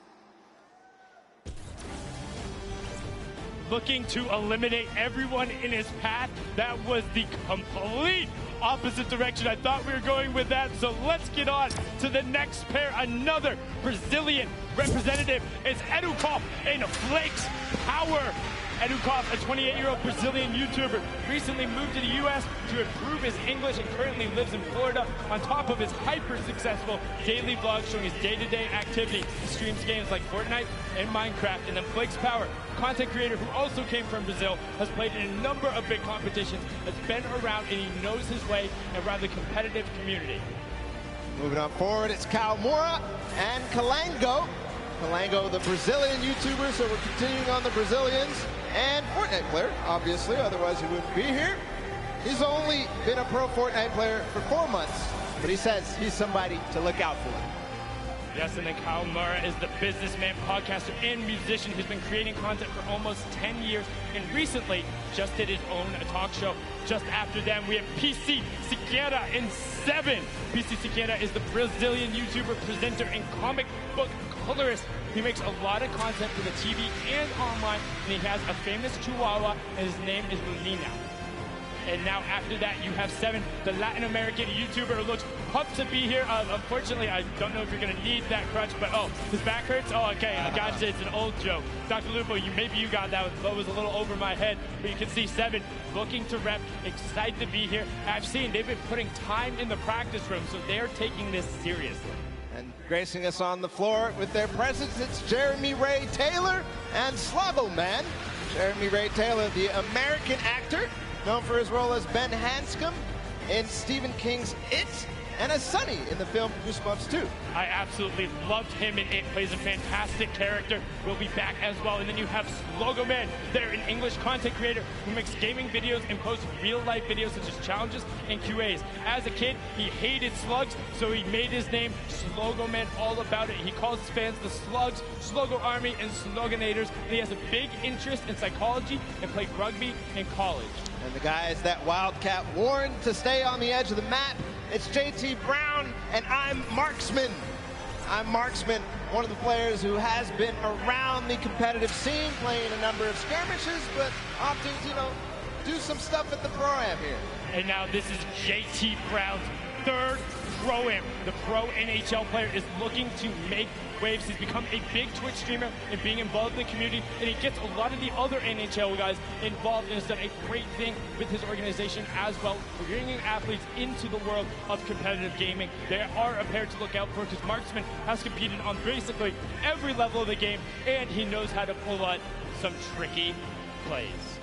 Looking to eliminate everyone in his path. That was the complete opposite direction I thought we were going with that. So let's get on to the next pair. Another Brazilian representative is Edukov and Flakes Power. Edukov, a 28-year-old Brazilian YouTuber, recently moved to the U.S. to improve his English and currently lives in Florida. On top of his hyper-successful daily vlog showing his day-to-day activity, he streams games like Fortnite and Minecraft. And then Flakes Power, content creator who also came from Brazil, has played in a number of big competitions, has been around, and he knows his way around the competitive community. Moving on forward, it's Kalmura and Kalango. Kalango, the Brazilian YouTuber, so we're continuing on the Brazilians. And Fortnite player, obviously, otherwise he wouldn't be here. He's only been a pro Fortnite player for 4 months, but he says he's somebody to look out for. Yes, and then Kyle Murrah is the businessman, podcaster, and musician who's been creating content for almost 10 years, and recently just did his own talk show. Just after them, we have PC Siqueira in 7. PC Siqueira is the Brazilian YouTuber, presenter, and comic book colorist. He makes a lot of content for the TV and online, and he has a famous Chihuahua, and his name is Lunina. And now after that, you have 7, the Latin American YouTuber who looks pumped to be here. Unfortunately, I don't know if you're going to need that crutch, but his back hurts? Oh, okay, I gotcha, it's an old joke. Dr. Lupo, maybe you got that. That was a little over my head, but you can see 7 looking to rep, excited to be here. I've seen they've been putting time in the practice room, so they're taking this seriously. And gracing us on the floor with their presence, it's Jeremy Ray Taylor and Slavo Man. Jeremy Ray Taylor, the American actor, known for his role as Ben Hanscom in Stephen King's It, and as Sonny in the film Goosebumps 2. I absolutely loved him in It. Plays a fantastic character. Will be back as well. And then you have Slogo Man. They're an English content creator who makes gaming videos and posts real-life videos such as challenges and QAs. As a kid, he hated slugs, so he made his name Slogo Man, all about it. He calls his fans the Slugs, Slogo Army, and Sloganators. And he has a big interest in psychology and played rugby in college. And the guys that Wildcat warned to stay on the edge of the map. It's JT Brown, and I'm Marksman. I'm Marksman, one of the players who has been around the competitive scene, playing a number of skirmishes, but often, do some stuff at the Pro-Am here. And now this is JT Brown's third Pro-Am. The pro NHL player is looking to make waves. He's become a big Twitch streamer and being involved in the community, and he gets a lot of the other NHL guys involved and has done a great thing with his organization as well, bringing athletes into the world of competitive gaming. They are a pair to look out for because Marksman has competed on basically every level of the game, and he knows how to pull out some tricky plays.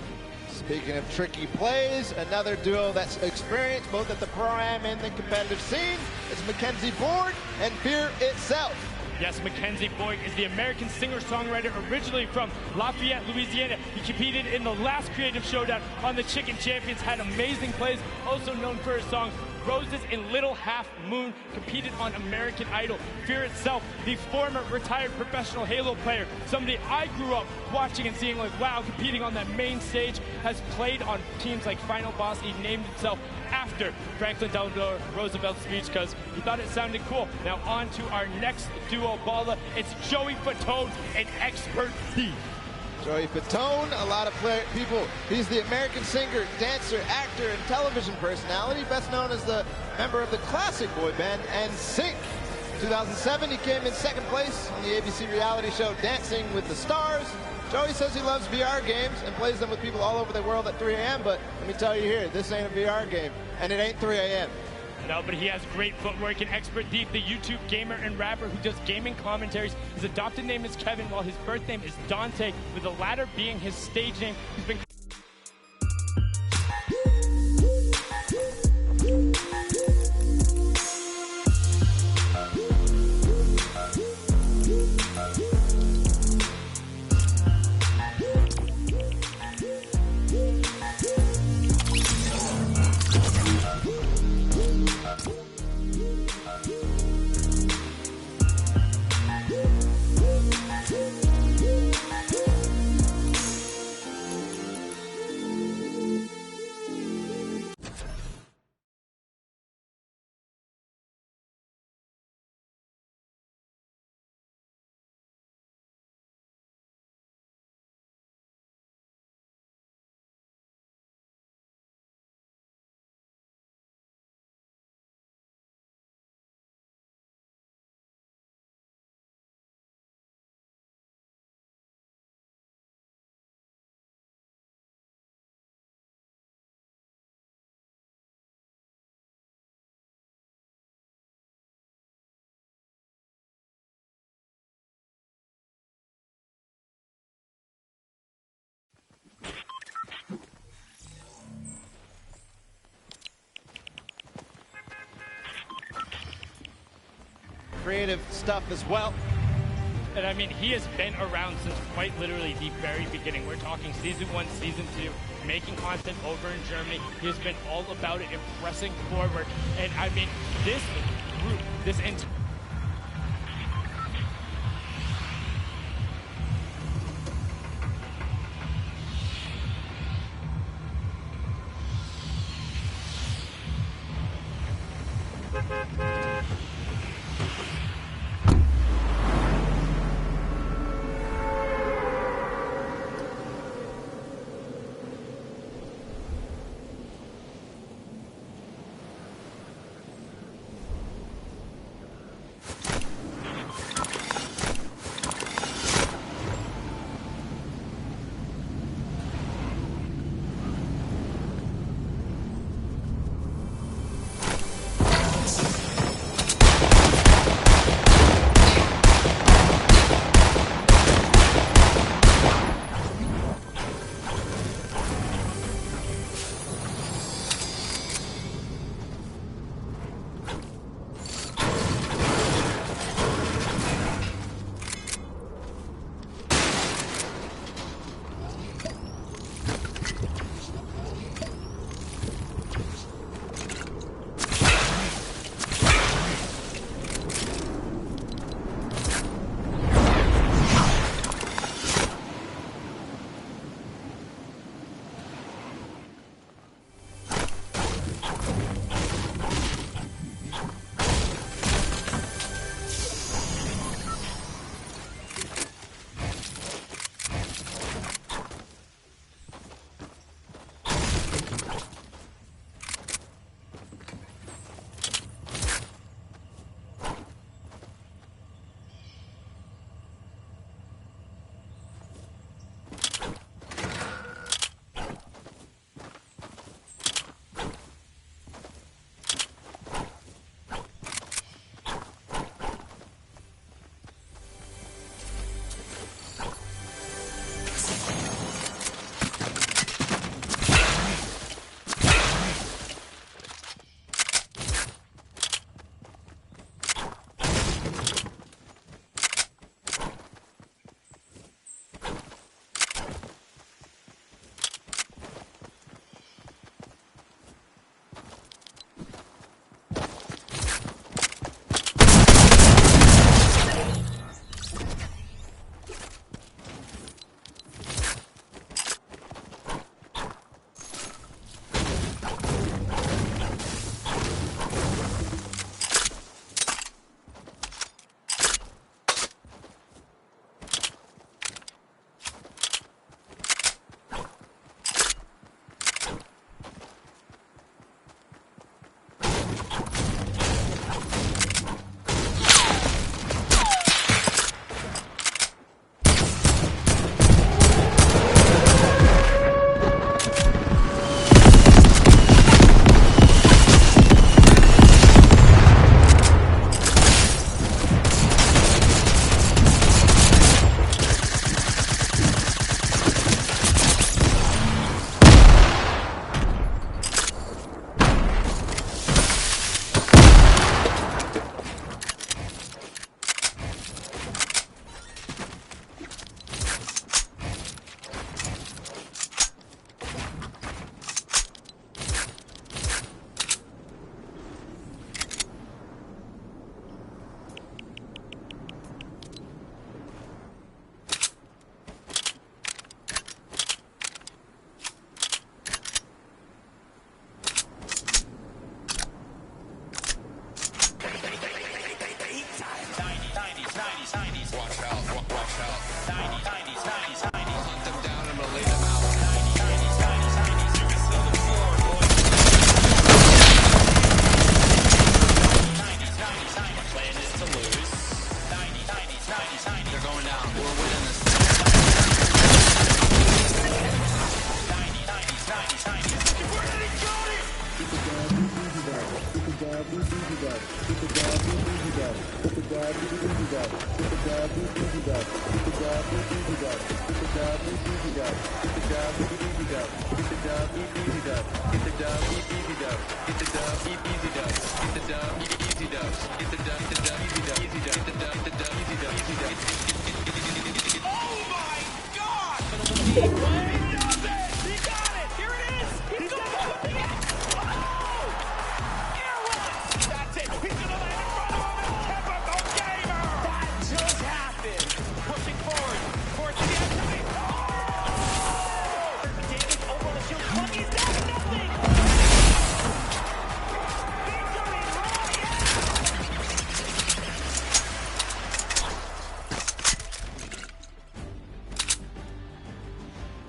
Speaking of tricky plays, another duo that's experienced both at the Pro-Am and the competitive scene is Mackenzie Boyd and Fear Itself. Yes, Mackenzie Boyd is the American singer-songwriter originally from Lafayette, Louisiana. He competed in the last Creative Showdown on the Chicken Champions, had amazing plays, also known for his songs Roses and Little Half Moon, competed on American Idol. Fear Itself, the former retired professional Halo player, somebody I grew up watching and seeing like, wow, competing on that main stage, has played on teams like Final Boss. He named himself after Franklin Delano Roosevelt's speech because he thought it sounded cool. Now on to our next duo baller. It's Joey Fatone and Expert Thief. Joey Fatone, a lot of people. He's the American singer, dancer, actor, and television personality, best known as the member of the classic boy band NSYNC. In 2007, he came in second place on the ABC reality show Dancing with the Stars. Joey says he loves VR games and plays them with people all over the world at 3 a.m., but let me tell you here, this ain't a VR game, and it ain't 3 a.m. No, but he has great footwork and Expert Thief, the YouTube gamer and rapper who does gaming commentaries. His adopted name is Kevin, while his birth name is Dante, with the latter being his stage name. He's been creative stuff as well. And I mean, he has been around since quite literally the very beginning. We're talking season 1, season 2, making content over in Germany. He has been all about it and pressing forward. And I mean, this group, this entire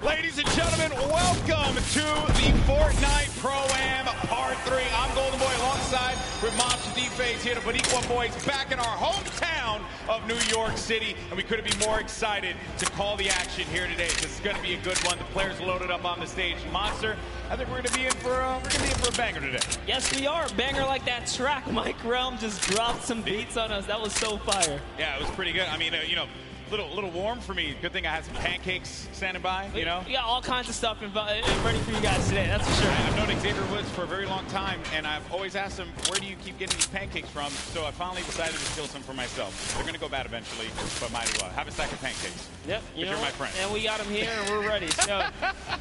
Ladies and gentlemen, welcome to the Fortnite Pro-Am Part 3. I'm Golden Boy alongside with Monster D-Phase here to Boricua Boys back in our hometown of New York City. And we couldn't be more excited to call the action here today. This is going to be a good one. The players loaded up on the stage. Monster, I think we're going to be in for a banger today. Yes, we are. Banger like that track. Mike Realm just dropped some beats on us. That was so fire. Yeah, it was pretty good. I mean, you know, little warm for me. Good thing I had some pancakes standing by, you know? We got all kinds of stuff ready for you guys today, that's for sure. I've known Xavier Woods for a very long time, and I've always asked him, where do you keep getting these pancakes from? So I finally decided to steal some for myself. They're going to go bad eventually, but might as well. Have a stack of pancakes. Yep. You're my friend. And we got them here, and we're ready. So,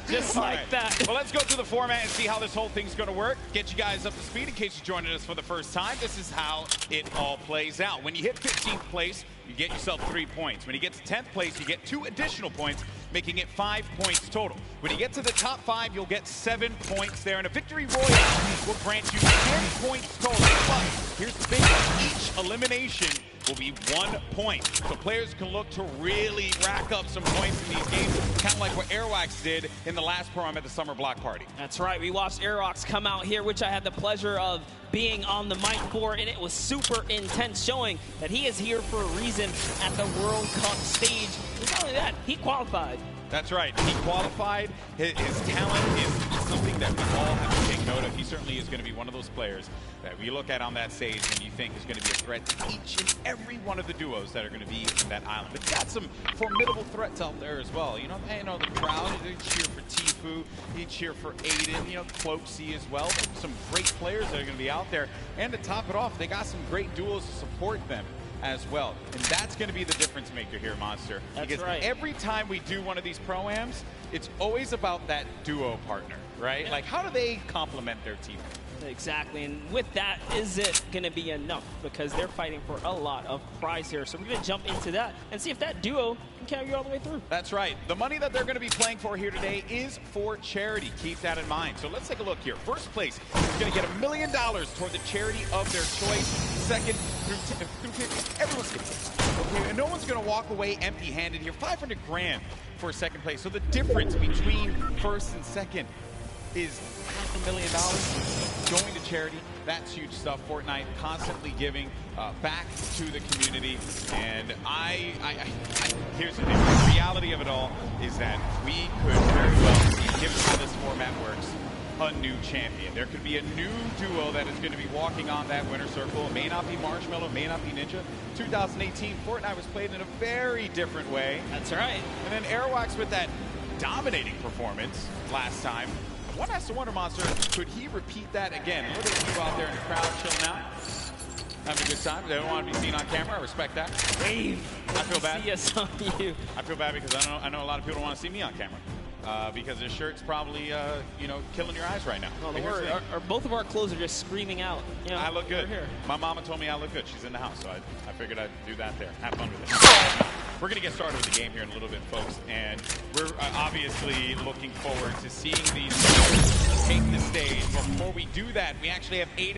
just like right. that. Well, let's go through the format and see how this whole thing's going to work. Get you guys up to speed in case you're joining us for the first time. This is how it all plays out. When you hit 15th place, you get yourself 3 points. When you get to 10th place, you get 2 additional points, making it 5 points total. When you get to the top 5, you'll get 7 points there, and a victory royale will grant you 10 points total. But here's the big one. Each elimination will be 1 point. So players can look to really rack up some points in these games, kind of like what Airwax did in the last program at the Summer Block Party. That's right. We watched Airwax come out here, which I had the pleasure of being on the mic for, and it was super intense, showing that he is here for a reason at the World Cup stage. And not only that, he qualified. That's right. He qualified. His talent is something that we all have to take note of. He certainly is going to be one of those players that we look at on that stage and you think is going to be a threat to each and every one of the duos that are going to be in that island. But got some formidable threats out there as well. You know, the crowd, they cheer for Tfue, they cheer for Aiden, you know, Cloaksy as well. Some great players that are going to be out there. And to top it off, they got some great duos to support them as well. And that's going to be the difference maker here, Monster. That's because right. Every time we do one of these Pro-Ams, it's always about that duo partner, right? Yeah. Like, how do they complement their team? Exactly, and with that, is it going to be enough? Because they're fighting for a lot of prize here. So we're going to jump into that and see if that duo can carry you all the way through. That's right. The money that they're going to be playing for here today is for charity. Keep that in mind. So let's take a look here. First place is going to get $1 million toward the charity of their choice. Second through 50, everyone's going to get. Okay, and no one's going to walk away empty-handed here. 500 grand for second place. So the difference between first and second is $500,000 going to charity. That's huge stuff. Fortnite constantly giving back to the community. And here's the thing. The reality of it all is that we could very well see, given how this format works, a new champion. There could be a new duo that is going to be walking on that winner circle. It may not be Marshmallow, it may not be Ninja. 2018, Fortnite was played in a very different way. That's right. And then Airwax with that dominating performance last time. One has to wonder, Monster, could he repeat that again? Look at people out there in the crowd chilling out, having a good time. They don't want to be seen on camera. I respect that. Dave, I feel bad. yes on you. I feel bad because I know a lot of people don't want to see me on camera. Because this shirt's probably, you know, killing your eyes right now. No, don't worry. Both of our clothes are just screaming out. You know, I look good. Here. My mama told me I look good. She's in the house, so I figured I'd do that there. Have fun with it. We're going to get started with the game here in a little bit, folks, and we're obviously looking forward to seeing these take the stage. But before we do that, we actually have 8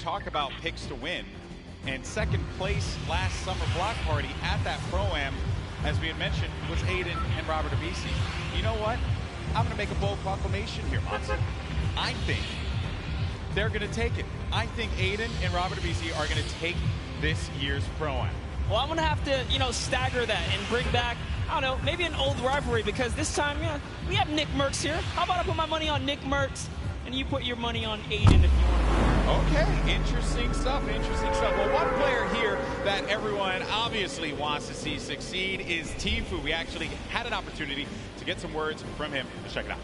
talk about picks to win, and second place last summer block party at that Pro-Am, as we had mentioned, was Aiden and Robert Abisi. You know what? I'm going to make a bold proclamation here, Monson. I think they're going to take it. I think Aiden and Robert Abisi are going to take this year's Pro-Am. Well, I'm going to have to, stagger that and bring back, I don't know, maybe an old rivalry, because this time, we have Nick Merckx here. How about I put my money on Nick Merckx, and you put your money on Aiden if you want. Okay, interesting stuff, interesting stuff. Well, one player here that everyone obviously wants to see succeed is Tfue. We actually had an opportunity to get some words from him. Let's check it out.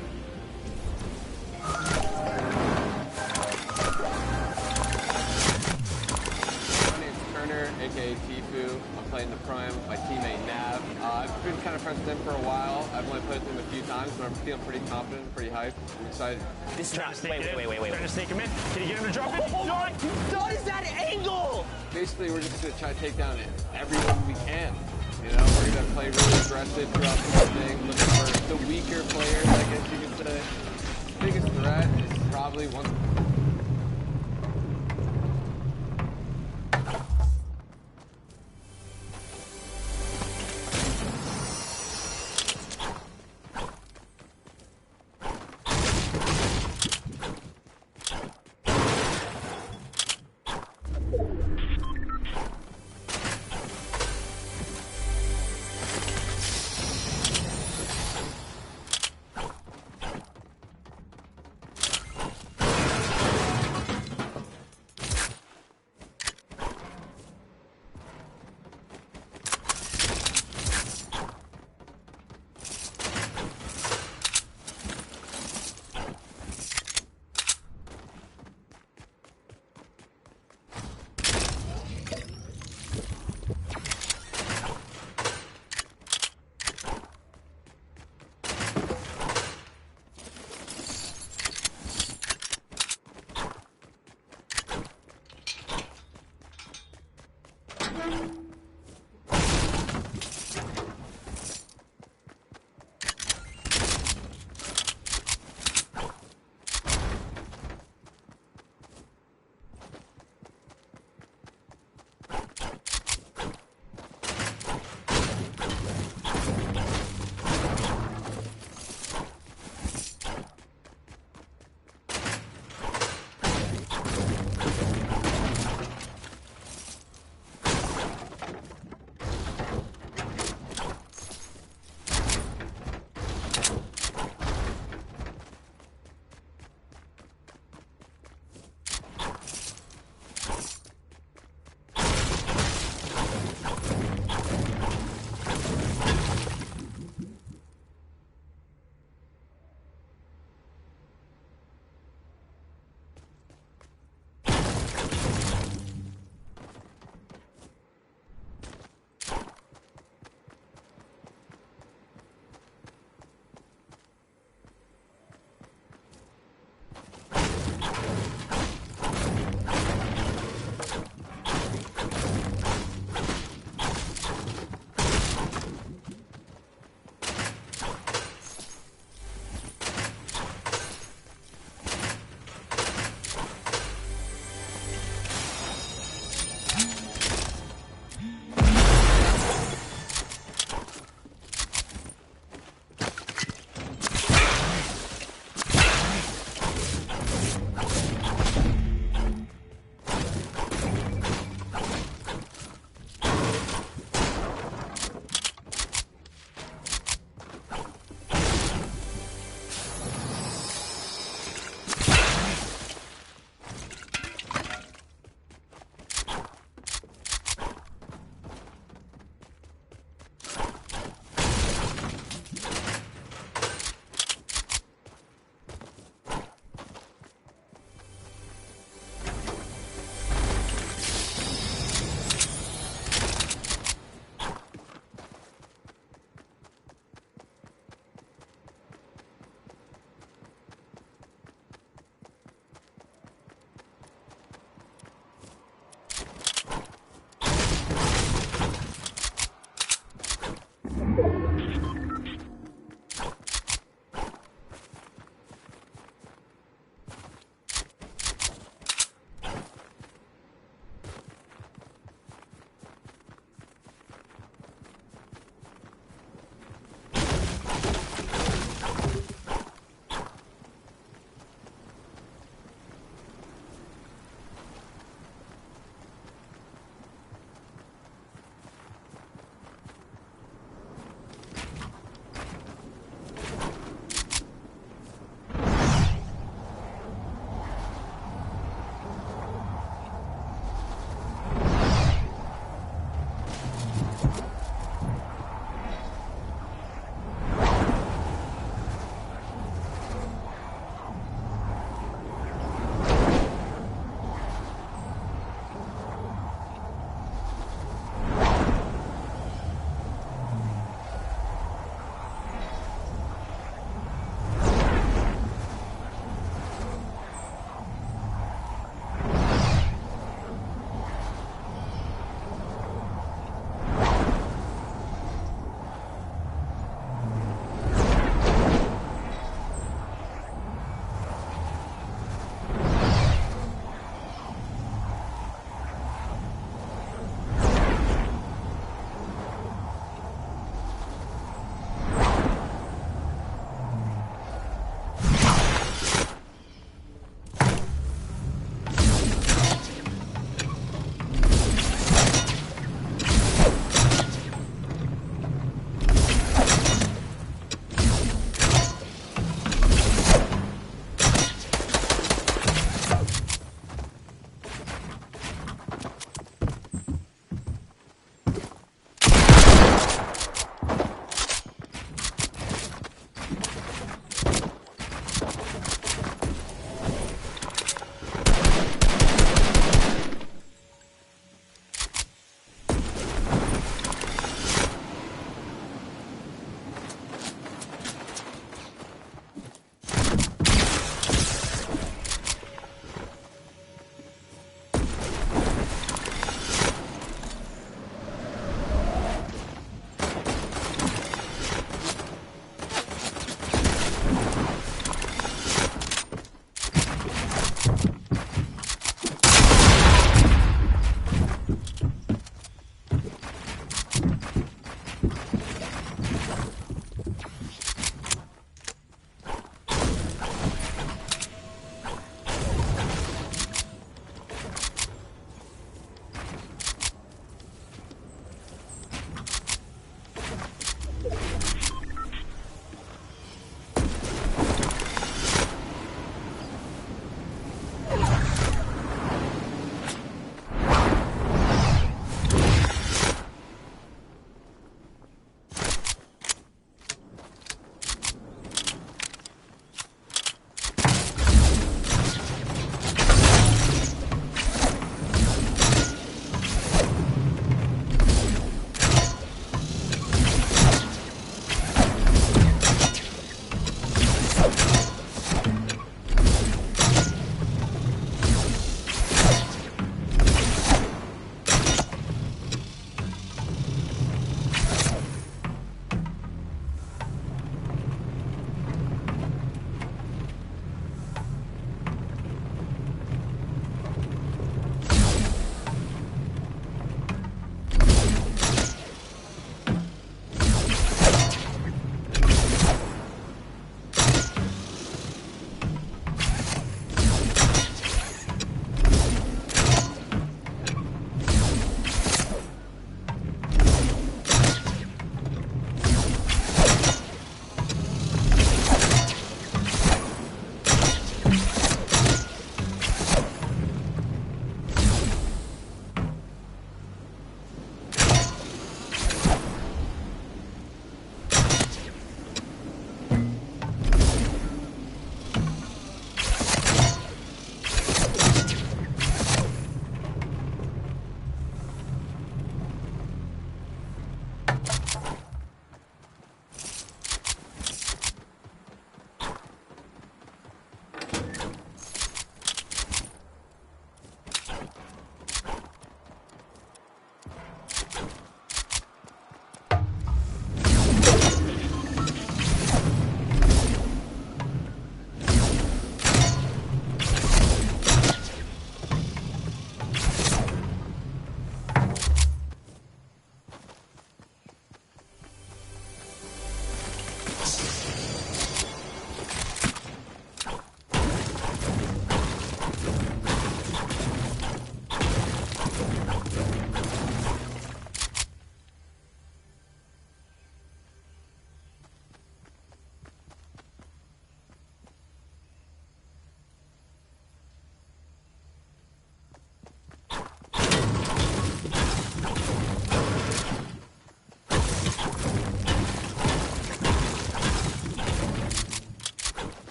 Turner, aka Tfue. I'm playing the Pro-Am with my teammate Nav. I've been kind of friends with him for a while. I've only played with him a few times, but I'm feeling pretty confident, pretty hyped. I'm excited. This is wait. Trying to snake him in. Can you get him to drop it? What is that angle? Basically, we're just going to try to take down everyone we can. We're going to play really aggressive throughout the whole thing, looking for the weaker players, I guess you could say. Biggest threat is probably one.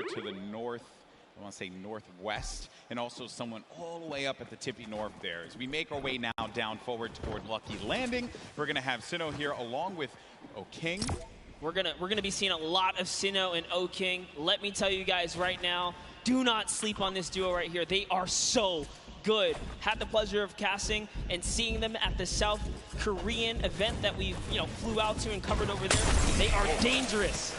to the north, I want to say northwest, and also someone all the way up at the tippy north there. As we make our way now down forward toward Lucky Landing, we're going to have Sinnoh here along with O'King. We're gonna be seeing a lot of Sinnoh and O'King. Let me tell you guys right now, do not sleep on this duo right here. They are so good. Had the pleasure of casting and seeing them at the South Korean event that we flew out to and covered over there. They are dangerous.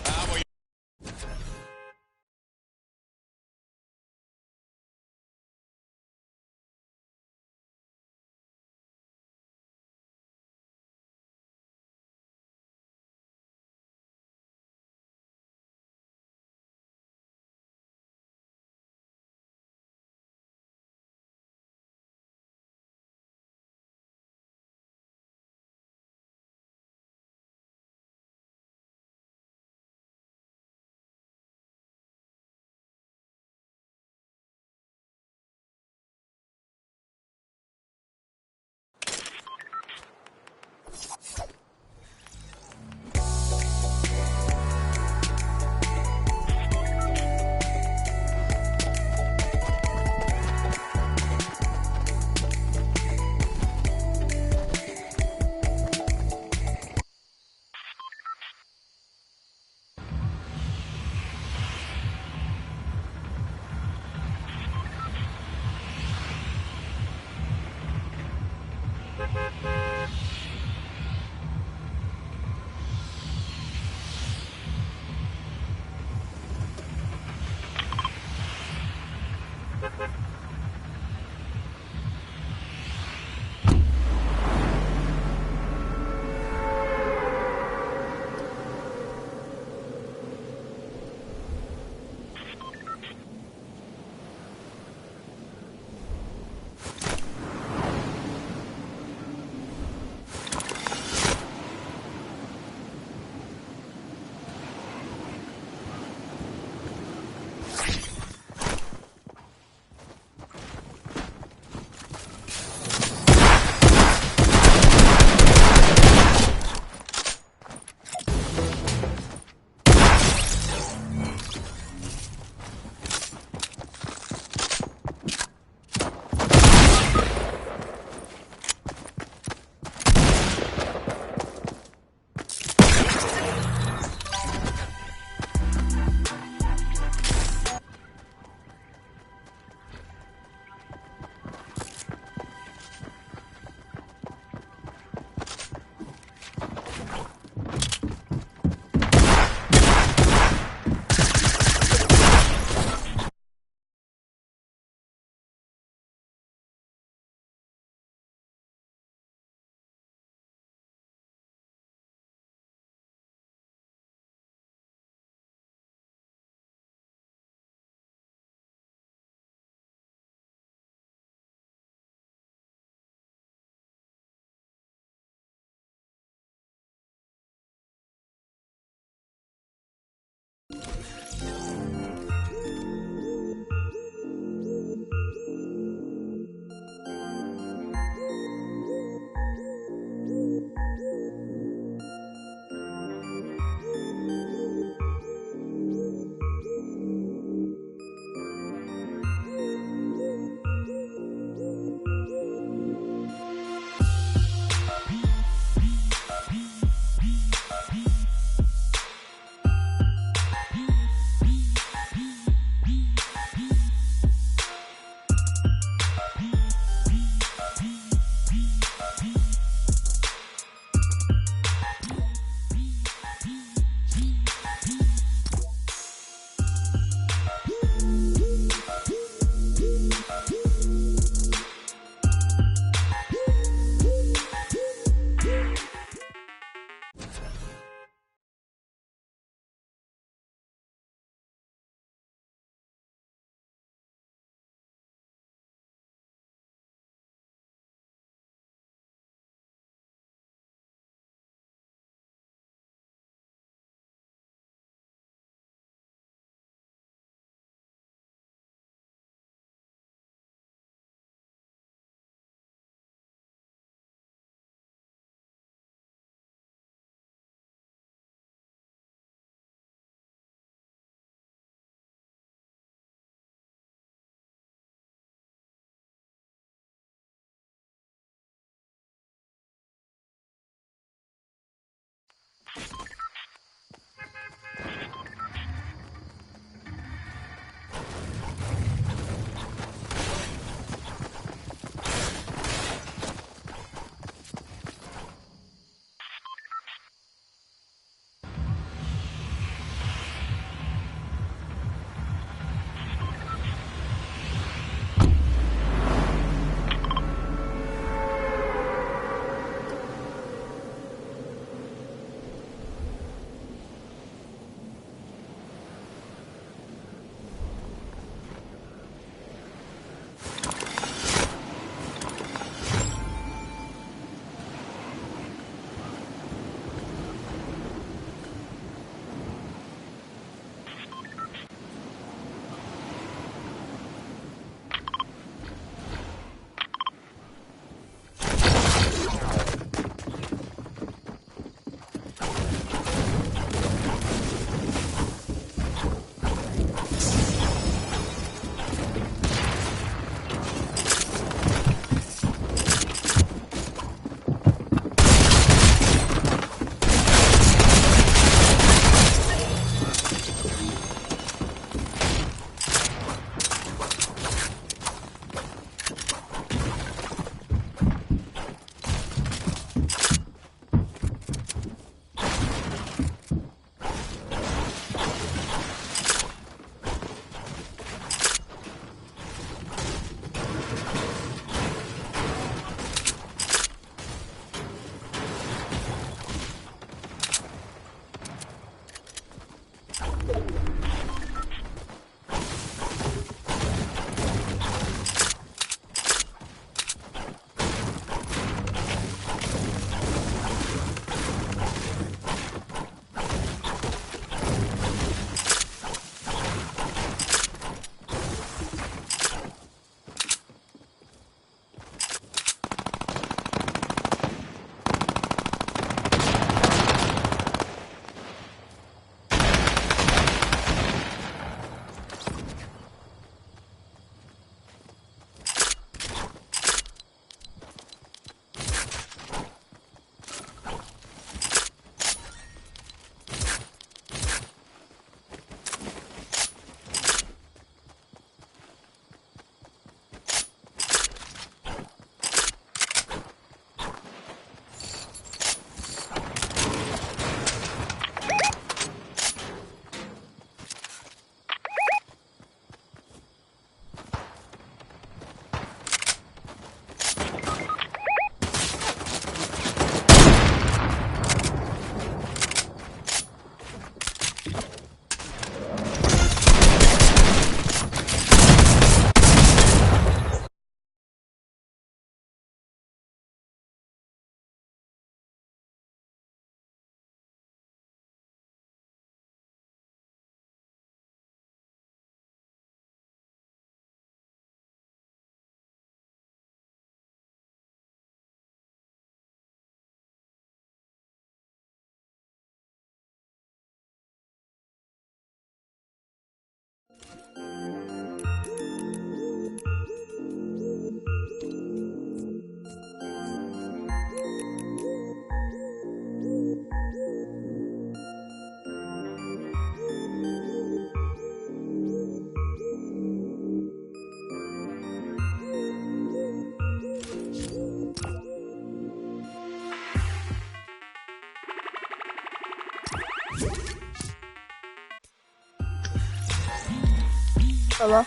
Hello?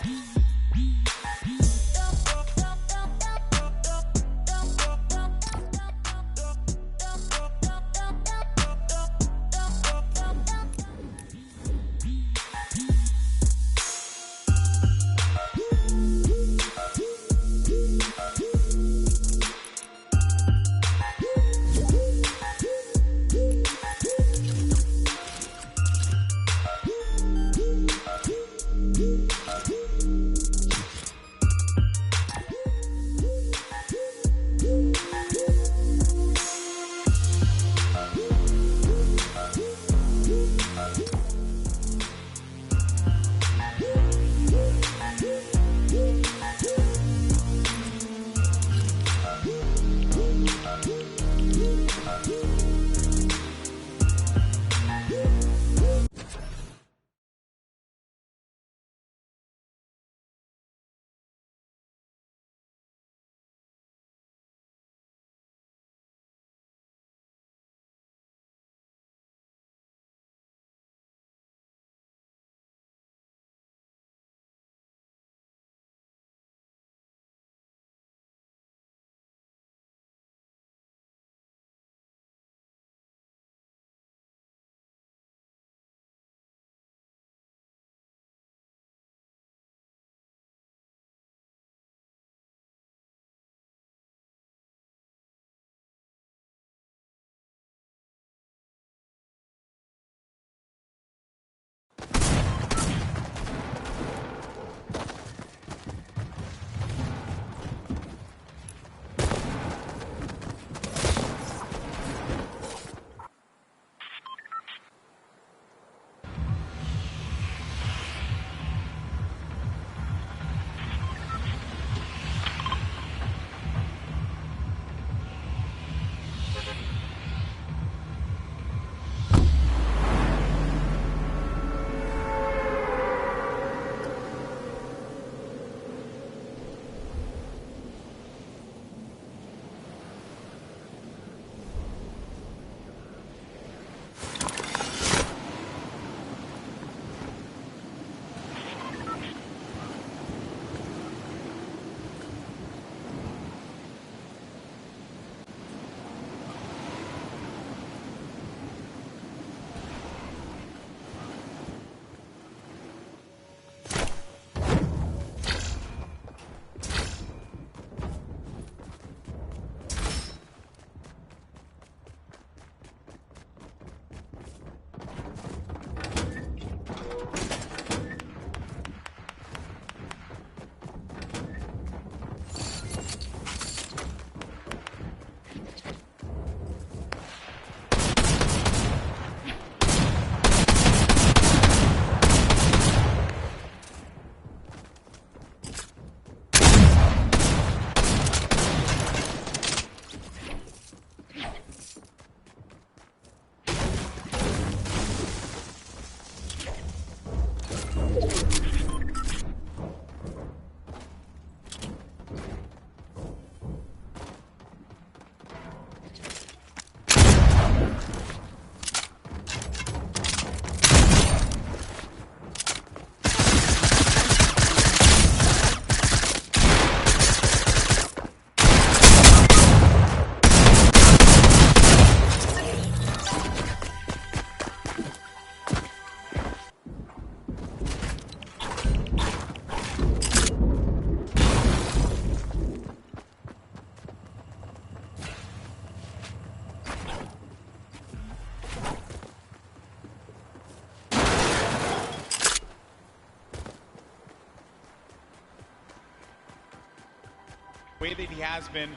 way that he has been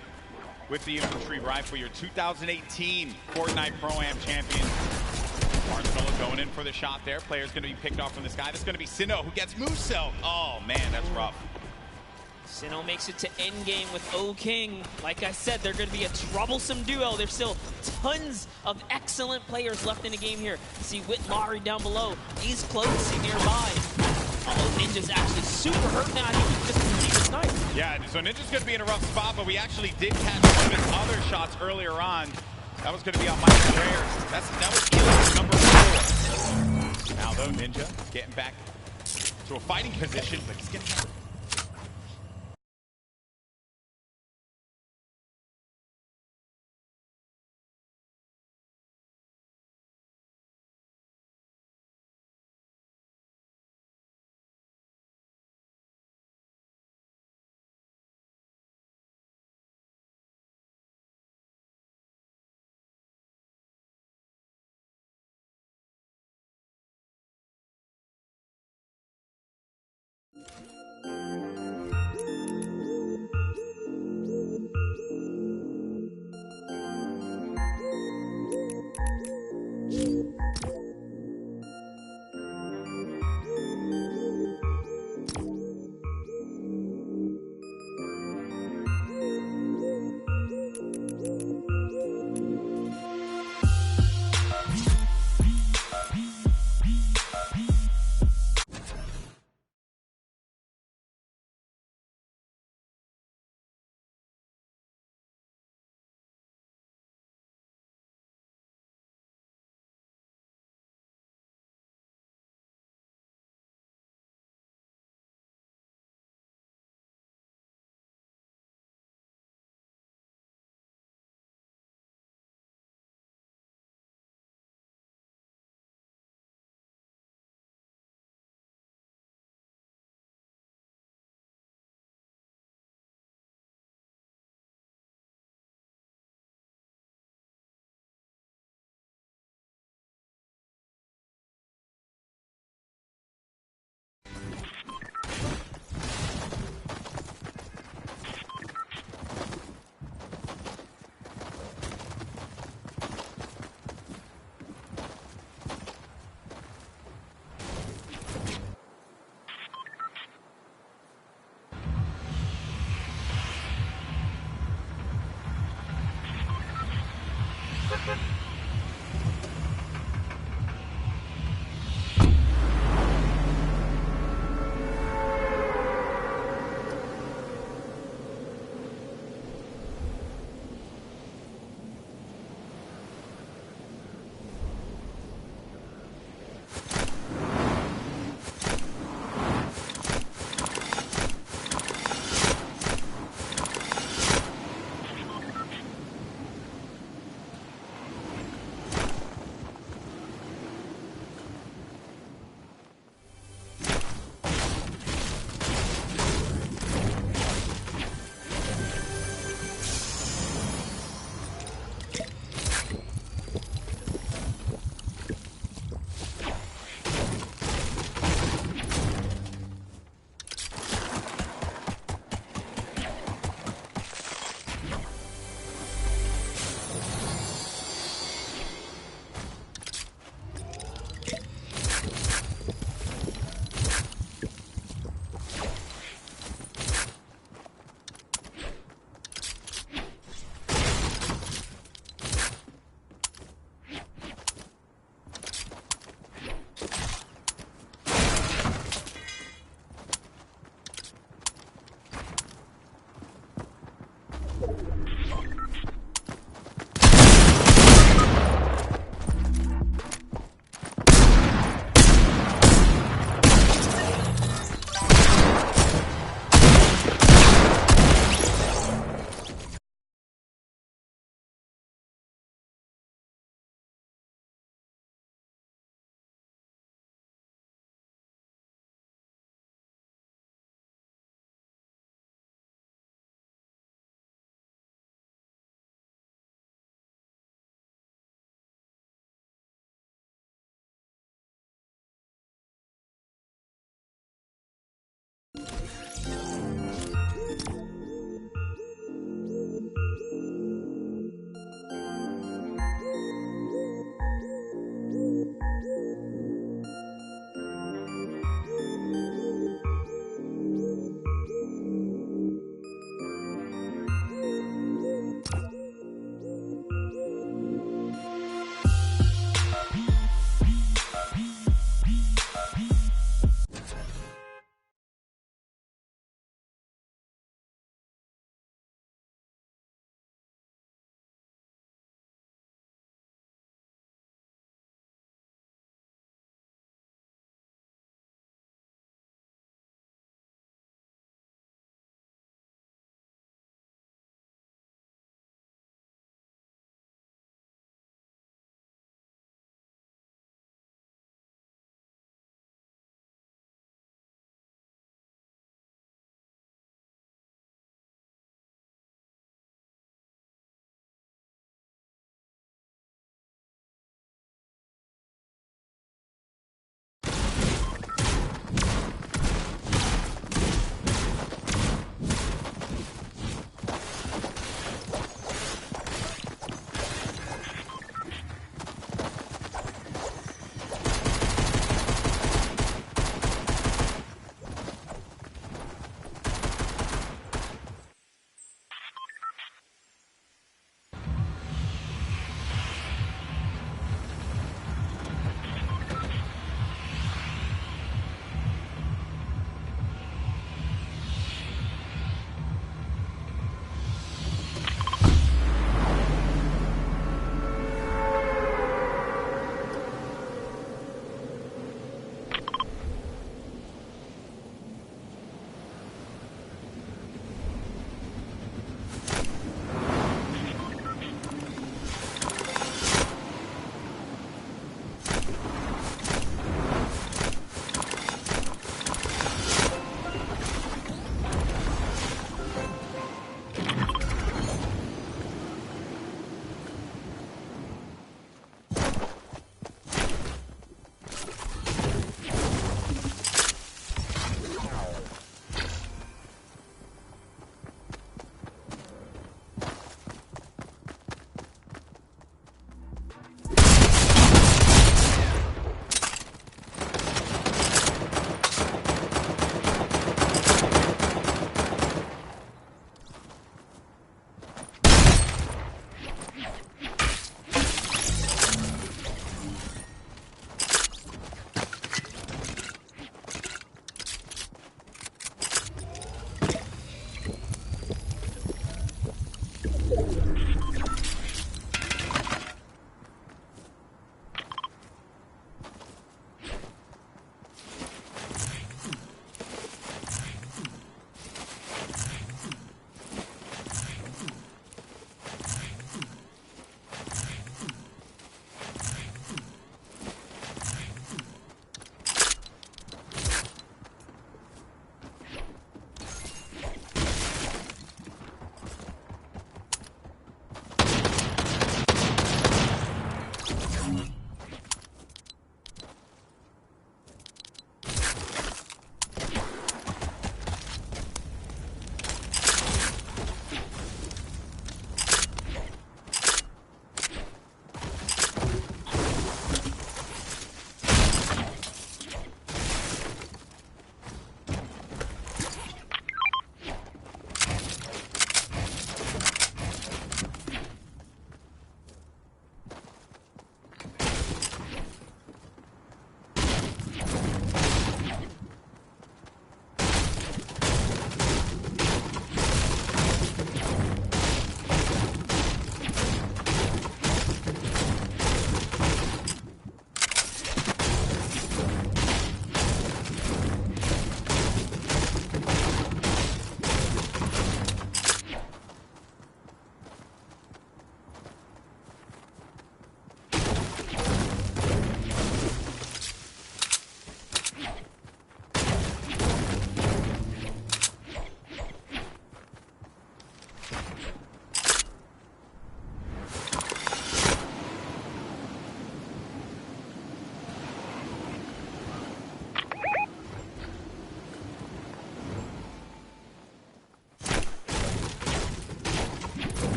with the infantry rifle, your 2018 Fortnite Pro-Am champion. Marshmallow going in for the shot there. Player's going to be picked off from this guy. That's going to be Sinnoh, who gets Moose-Cell. Oh, man, that's rough. Sinnoh makes it to endgame with O-King. Like I said, they're going to be a troublesome duo. There's still tons of excellent players left in the game here. See Whitlari down below. He's closing nearby. Oh, Ninja's actually super hurt now. I think he can just continue to snipe. Yeah, so Ninja's going to be in a rough spot, but we actually did catch one of his other shots earlier on. That was going to be on Michael Rare. That was Elite number 4. Now, though, Ninja getting back to a fighting position, but he's getting hurt.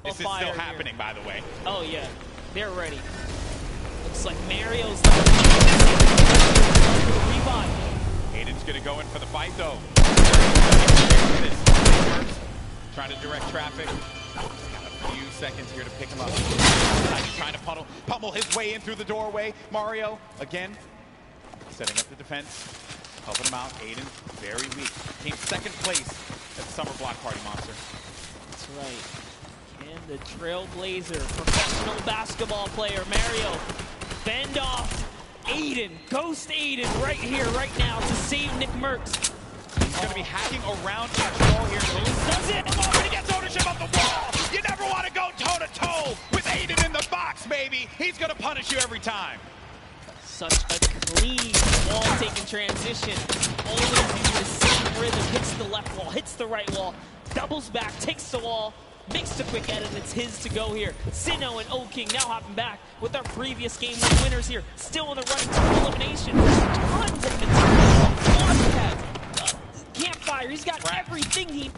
This is still happening, by the way. Oh, yeah. They're ready. Looks like Mario's revive. Aiden's going to go in for the fight, though. Trying to direct traffic. Got a few seconds here to pick him up. He's trying to pummel his way in through the doorway. Mario, again, setting up the defense, helping him out. Aiden, very weak. Came second place at the Summer Block Party Monster. That's right. And the Trailblazer, professional basketball player, Mario, fend off Aiden, Ghost Aiden, right here, right now, to save Nick Merckx. He's going to be hacking around each wall here. Does it? Oh, and he gets ownership of the wall. You never want to go toe-to-toe with Aiden in the box, baby. He's going to punish you every time. Such a clean wall-taking transition. Always using the same rhythm. Hits the left wall, hits the right wall, doubles back, takes the wall. makes the quick edit, and it's his to go here. Sinnoh and Old King now hopping back with our previous game winners here. Still in the running for elimination. Tons of material. Launchpad, campfire, he's got everything he...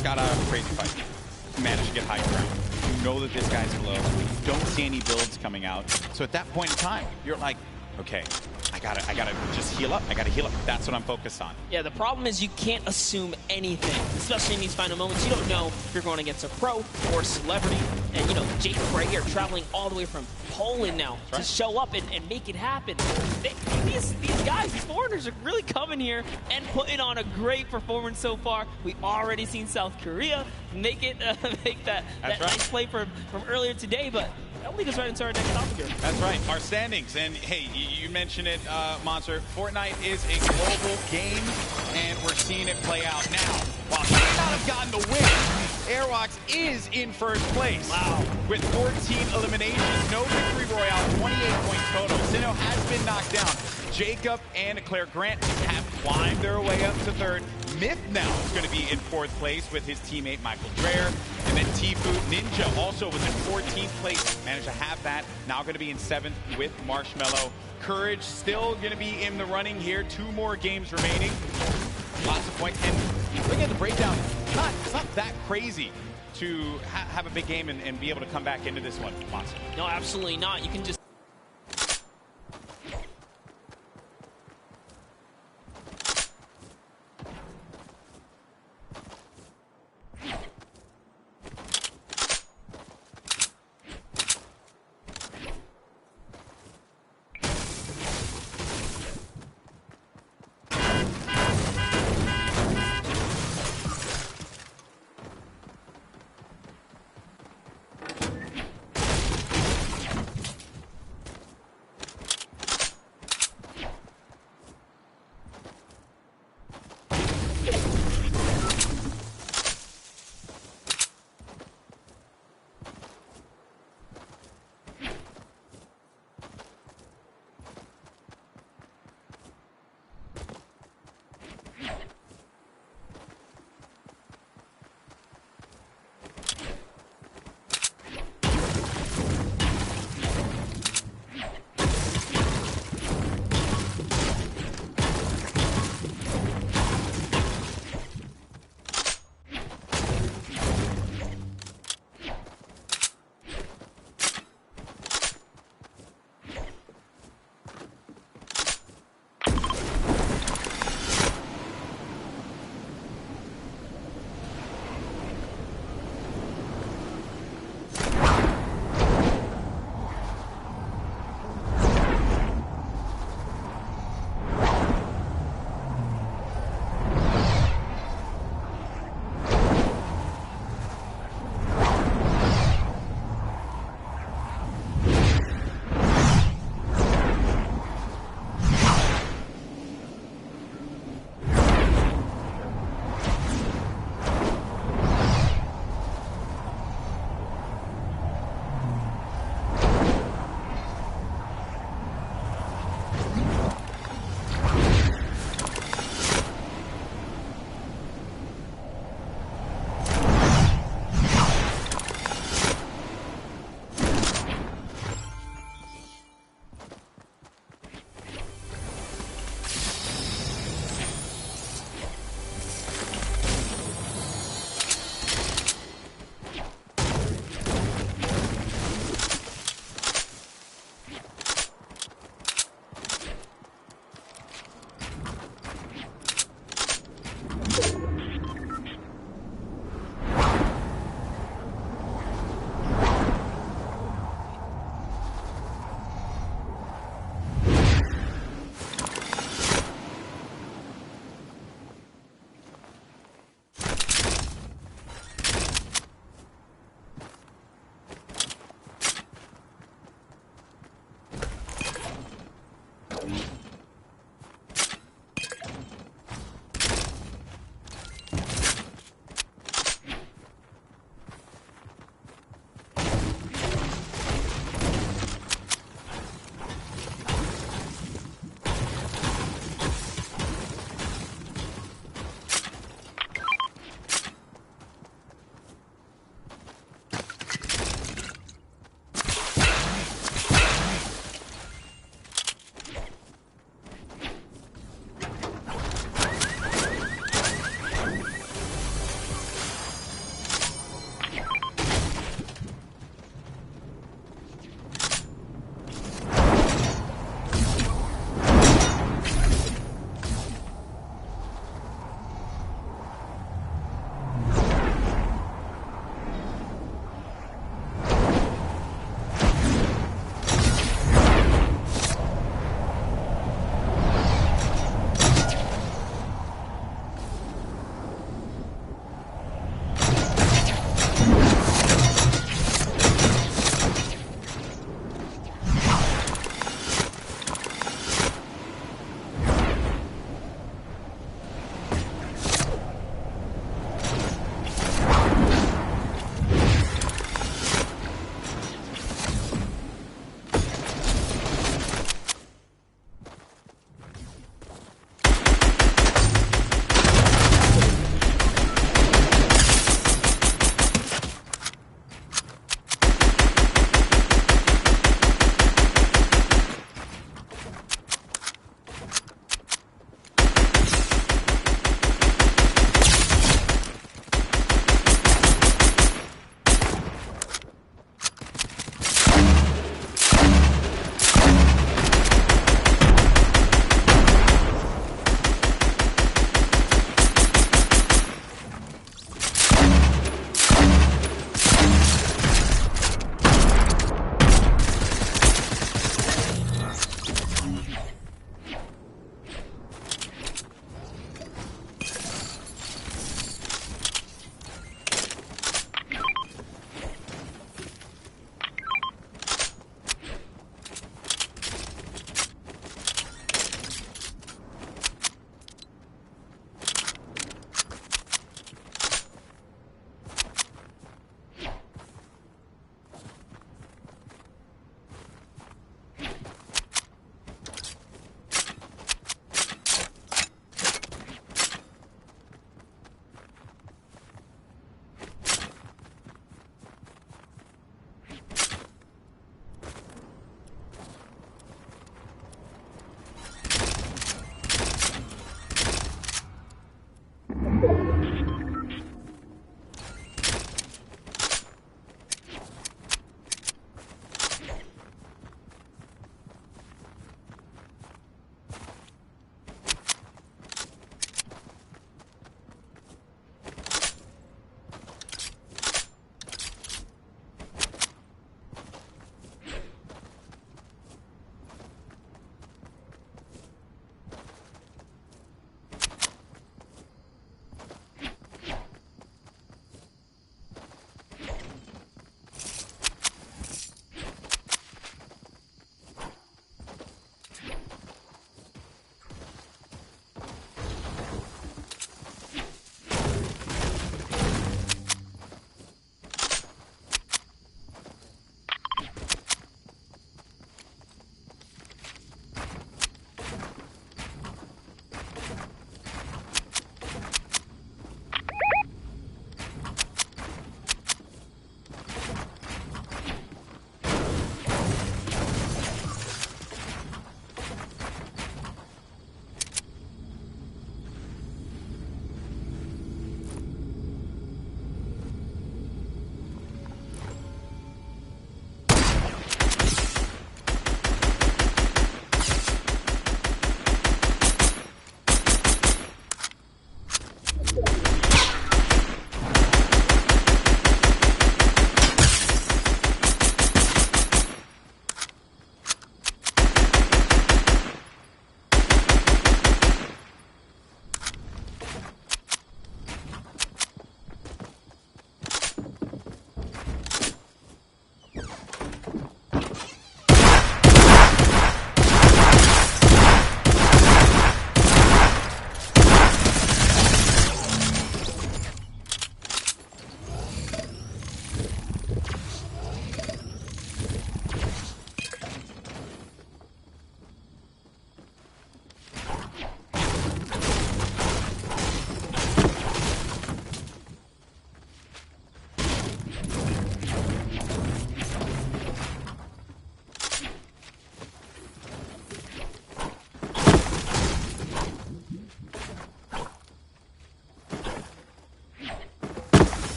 just got out of a crazy fight. Managed to get high ground. You know that this guy's low. You don't see any builds coming out. So at that point in time, you're like, okay, I gotta just heal up. I gotta heal up. That's what I'm focused on. Yeah, the problem is you can't assume anything, especially in these final moments. You don't know if you're going against a pro or a celebrity. And, you know, Jacob right here traveling all the way from Poland now to show up and make it happen. These guys, these foreigners are really coming here and putting on a great performance so far. We already seen South Korea make that nice play from earlier today, but that'll lead us right into our next topic here. That's right, our standings. And hey, you mentioned it, Monster. Fortnite is a global game, and we're seeing it play out now. While he may not have gotten the win, Airwalks is in first place. Wow. With 14 eliminations, no victory royale, 28-point total. Sinnoh has been knocked down. Jacob and Claire Grant have climbed their way up to third. Myth now is going to be in fourth place with his teammate Michael Dreher. And then Tfue Ninja also was in 14th place. Managed to have that. Now going to be in 7th with Marshmallow. Courage still going to be in the running here. 2 more games remaining. Lots of points. And looking at the breakdown, it's not that crazy to have a big game and be able to come back into this one, Monster. No, absolutely not. You can just